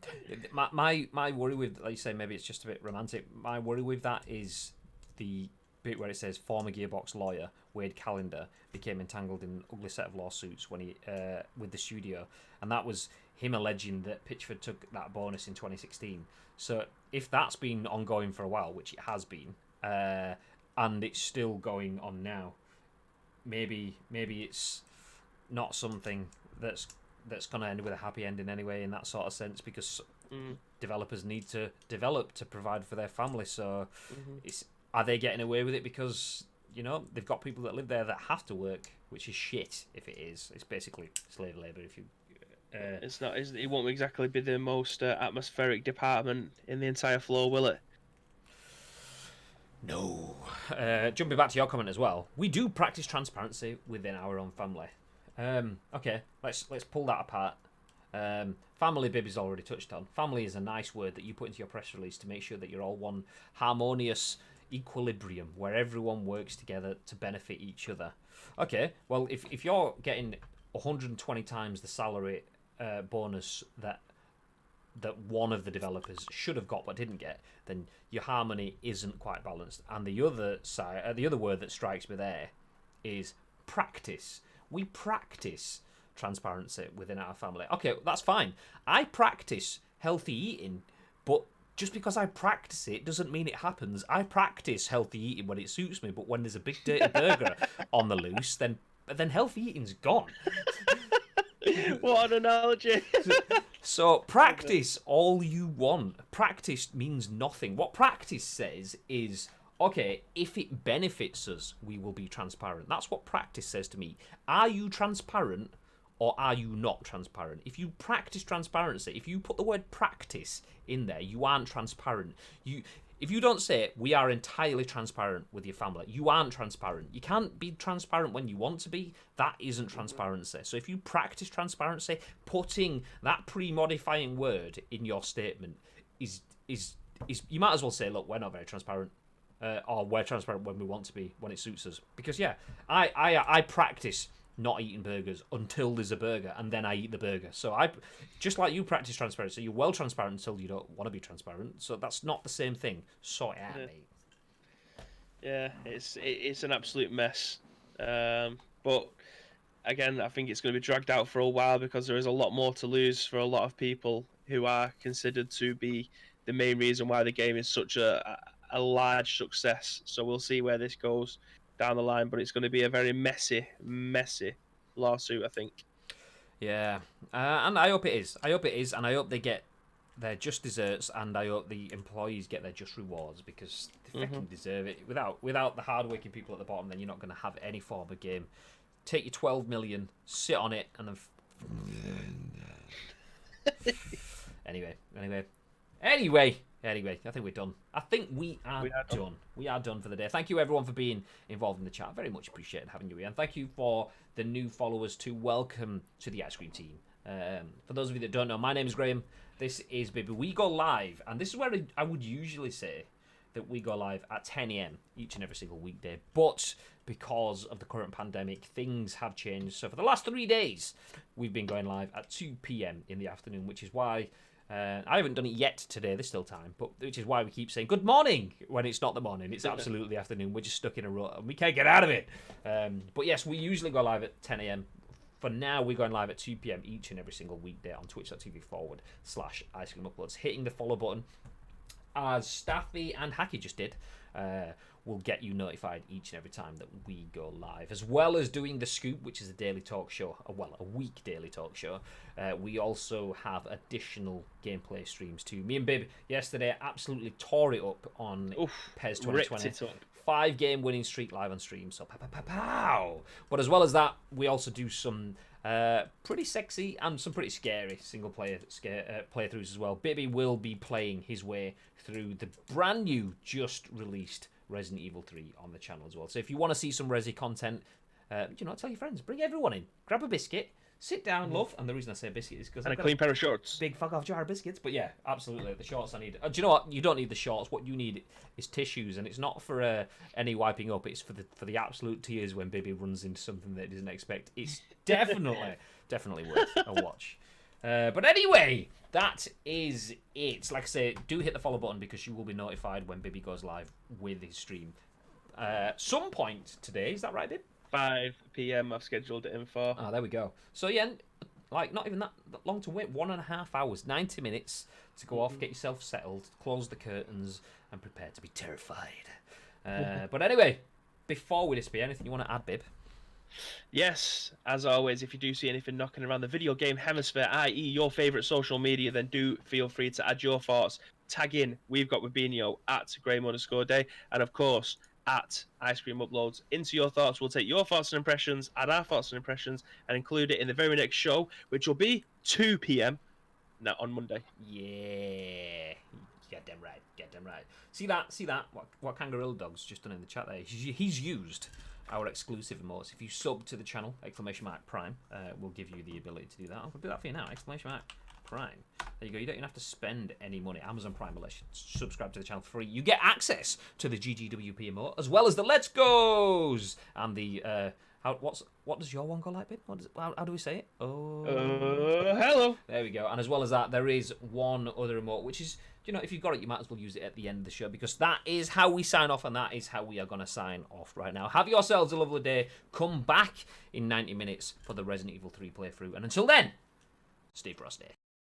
my worry with, like you say, maybe it's just a bit romantic. My worry with that is the bit where it says former Gearbox lawyer Wade Callender became entangled in an ugly set of lawsuits when he with the studio, and that was him alleging that Pitchford took that bonus in 2016. So if that's been ongoing for a while, which it has been, and it's still going on now, maybe it's not something that's going to end with a happy ending anyway, in that sort of sense, because developers need to develop to provide for their family. So are they getting away with it because they've got people that live there that have to work, which is shit. If it is, it's basically slave labor. If you it's not. It won't exactly be the most atmospheric department in the entire floor, will it? No. Jumping back to your comment as well, we do practice transparency within our own family. Okay, let's pull that apart. Family, Bibby's already touched on. Family is a nice word that you put into your press release to make sure that you're all one harmonious equilibrium where everyone works together to benefit each other. Okay, well, if you're getting 120 times the salary bonus that one of the developers should have got but didn't get, then your harmony isn't quite balanced. And the other side, the other word that strikes me there is practice. We practice transparency within our family. Okay, that's fine. I practice healthy eating, but just because I practice it doesn't mean it happens. I practice healthy eating when it suits me, but when there's a big dirty burger on the loose, then healthy eating's gone. What an analogy. So practice all you want. Practice means nothing. What practice says is, okay, if it benefits us, we will be transparent. That's what practice says to me. Are you transparent or are you not transparent? If you practice transparency, if you put the word practice in there, you aren't transparent. If you don't say, we are entirely transparent with your family, you aren't transparent. You can't be transparent when you want to be. That isn't transparency. So if you practice transparency, putting that pre-modifying word in your statement is you might as well say, look, we're not very transparent. Or we're transparent when we want to be, when it suits us. Because, yeah, I practice not eating burgers until there's a burger, and then I eat the burger. So I, just like you practice transparency, you're well transparent until you don't want to be transparent. So that's not the same thing. Sort it out, mate. Yeah, it's an absolute mess. But again, I think it's going to be dragged out for a while because there is a lot more to lose for a lot of people who are considered to be the main reason why the game is such a large success. So we'll see where this goes down the line, but it's going to be a very messy lawsuit, I think. Yeah, and I hope it is. And I hope they get their just desserts, and I hope the employees get their just rewards, because they fucking deserve it. Without the hard-working people at the bottom, then you're not going to have any form of game. Take your 12 million, sit on it, and then... Anyway, I think we're done. I think we are done. We are done for the day. Thank you, everyone, for being involved in the chat. Very much appreciated having you here. And thank you for the new followers to welcome to the Ice Cream team. For those of you that don't know, my name is Graham. This is Baby. We go live, and this is where I would usually say that we go live at 10 a.m. each and every single weekday. But because of the current pandemic, things have changed. So for the last 3 days, we've been going live at 2 p.m. in the afternoon, which is why... I haven't done it yet today, there's still time, but which is why we keep saying good morning when it's not the morning. It's absolutely the afternoon. We're just stuck in a rut and we can't get out of it. But yes, we usually go live at 10 a.m. For now, we're going live at 2 p.m. each and every single weekday on twitch.tv/Ice Cream Uploads. Hitting the follow button, as Staffy and Hacky just did, will get you notified each and every time that we go live, as well as doing the Scoop, which is a daily talk show, a week daily talk show. We also have additional gameplay streams too. Me and Bib yesterday absolutely tore it up on PES 2020. 5-game winning streak live on stream, so pow. But as well as that, we also do some pretty sexy and some pretty scary single player playthroughs as well. Bibby will be playing his way through the brand new, just released Resident Evil 3 on the channel as well. So if you want to see some Resi content, tell your friends, bring everyone in, grab a biscuit, sit down, love. And the reason I say biscuit is because I've got a clean pair of shorts, big fuck off jar of biscuits. But yeah, absolutely, the shorts I need. Do you know what? You don't need the shorts. What you need is tissues, and it's not for any wiping up. It's for the absolute tears when Bibby runs into something that he doesn't expect. It's definitely worth a watch. But anyway, that is it. Like I say, do hit the follow button because you will be notified when Bibby goes live with his stream. Some point today, is that right, Bib? 5 p.m. I've scheduled it in for. Ah, there we go. So yeah, like not even that long to wait. 1.5 hours, 90 minutes to go off, get yourself settled, close the curtains, and prepare to be terrified. But anyway, before we disappear, anything you want to add, Bib? Yes, as always, if you do see anything knocking around the video game hemisphere, i.e. your favourite social media, then do feel free to add your thoughts. Tag in, we've got Rubinho at Graham_Day, and of course, at Ice Cream Uploads. Into your thoughts, we'll take your thoughts and impressions, add our thoughts and impressions, and include it in the very next show, which will be 2 p.m. now on Monday. Yeah. Get them right. Get them right. See that? What Kangaroo Dog's just done in the chat there? He's used our exclusive emotes. If you sub to the channel, !Prime, we'll give you the ability to do that. I'll do that for you now, !Prime. There you go. You don't even have to spend any money. Amazon Prime will let you subscribe to the channel for free. You get access to the GGWP emote, as well as the Let's Goes and the what does your one go like, Bib? How do we say it? Hello. There we go. And as well as that, there is one other emote, which is, if you've got it, you might as well use it at the end of the show, because that is how we sign off, and that is how we are going to sign off right now. Have yourselves a lovely day. Come back in 90 minutes for the Resident Evil 3 playthrough. And until then, stay frosty.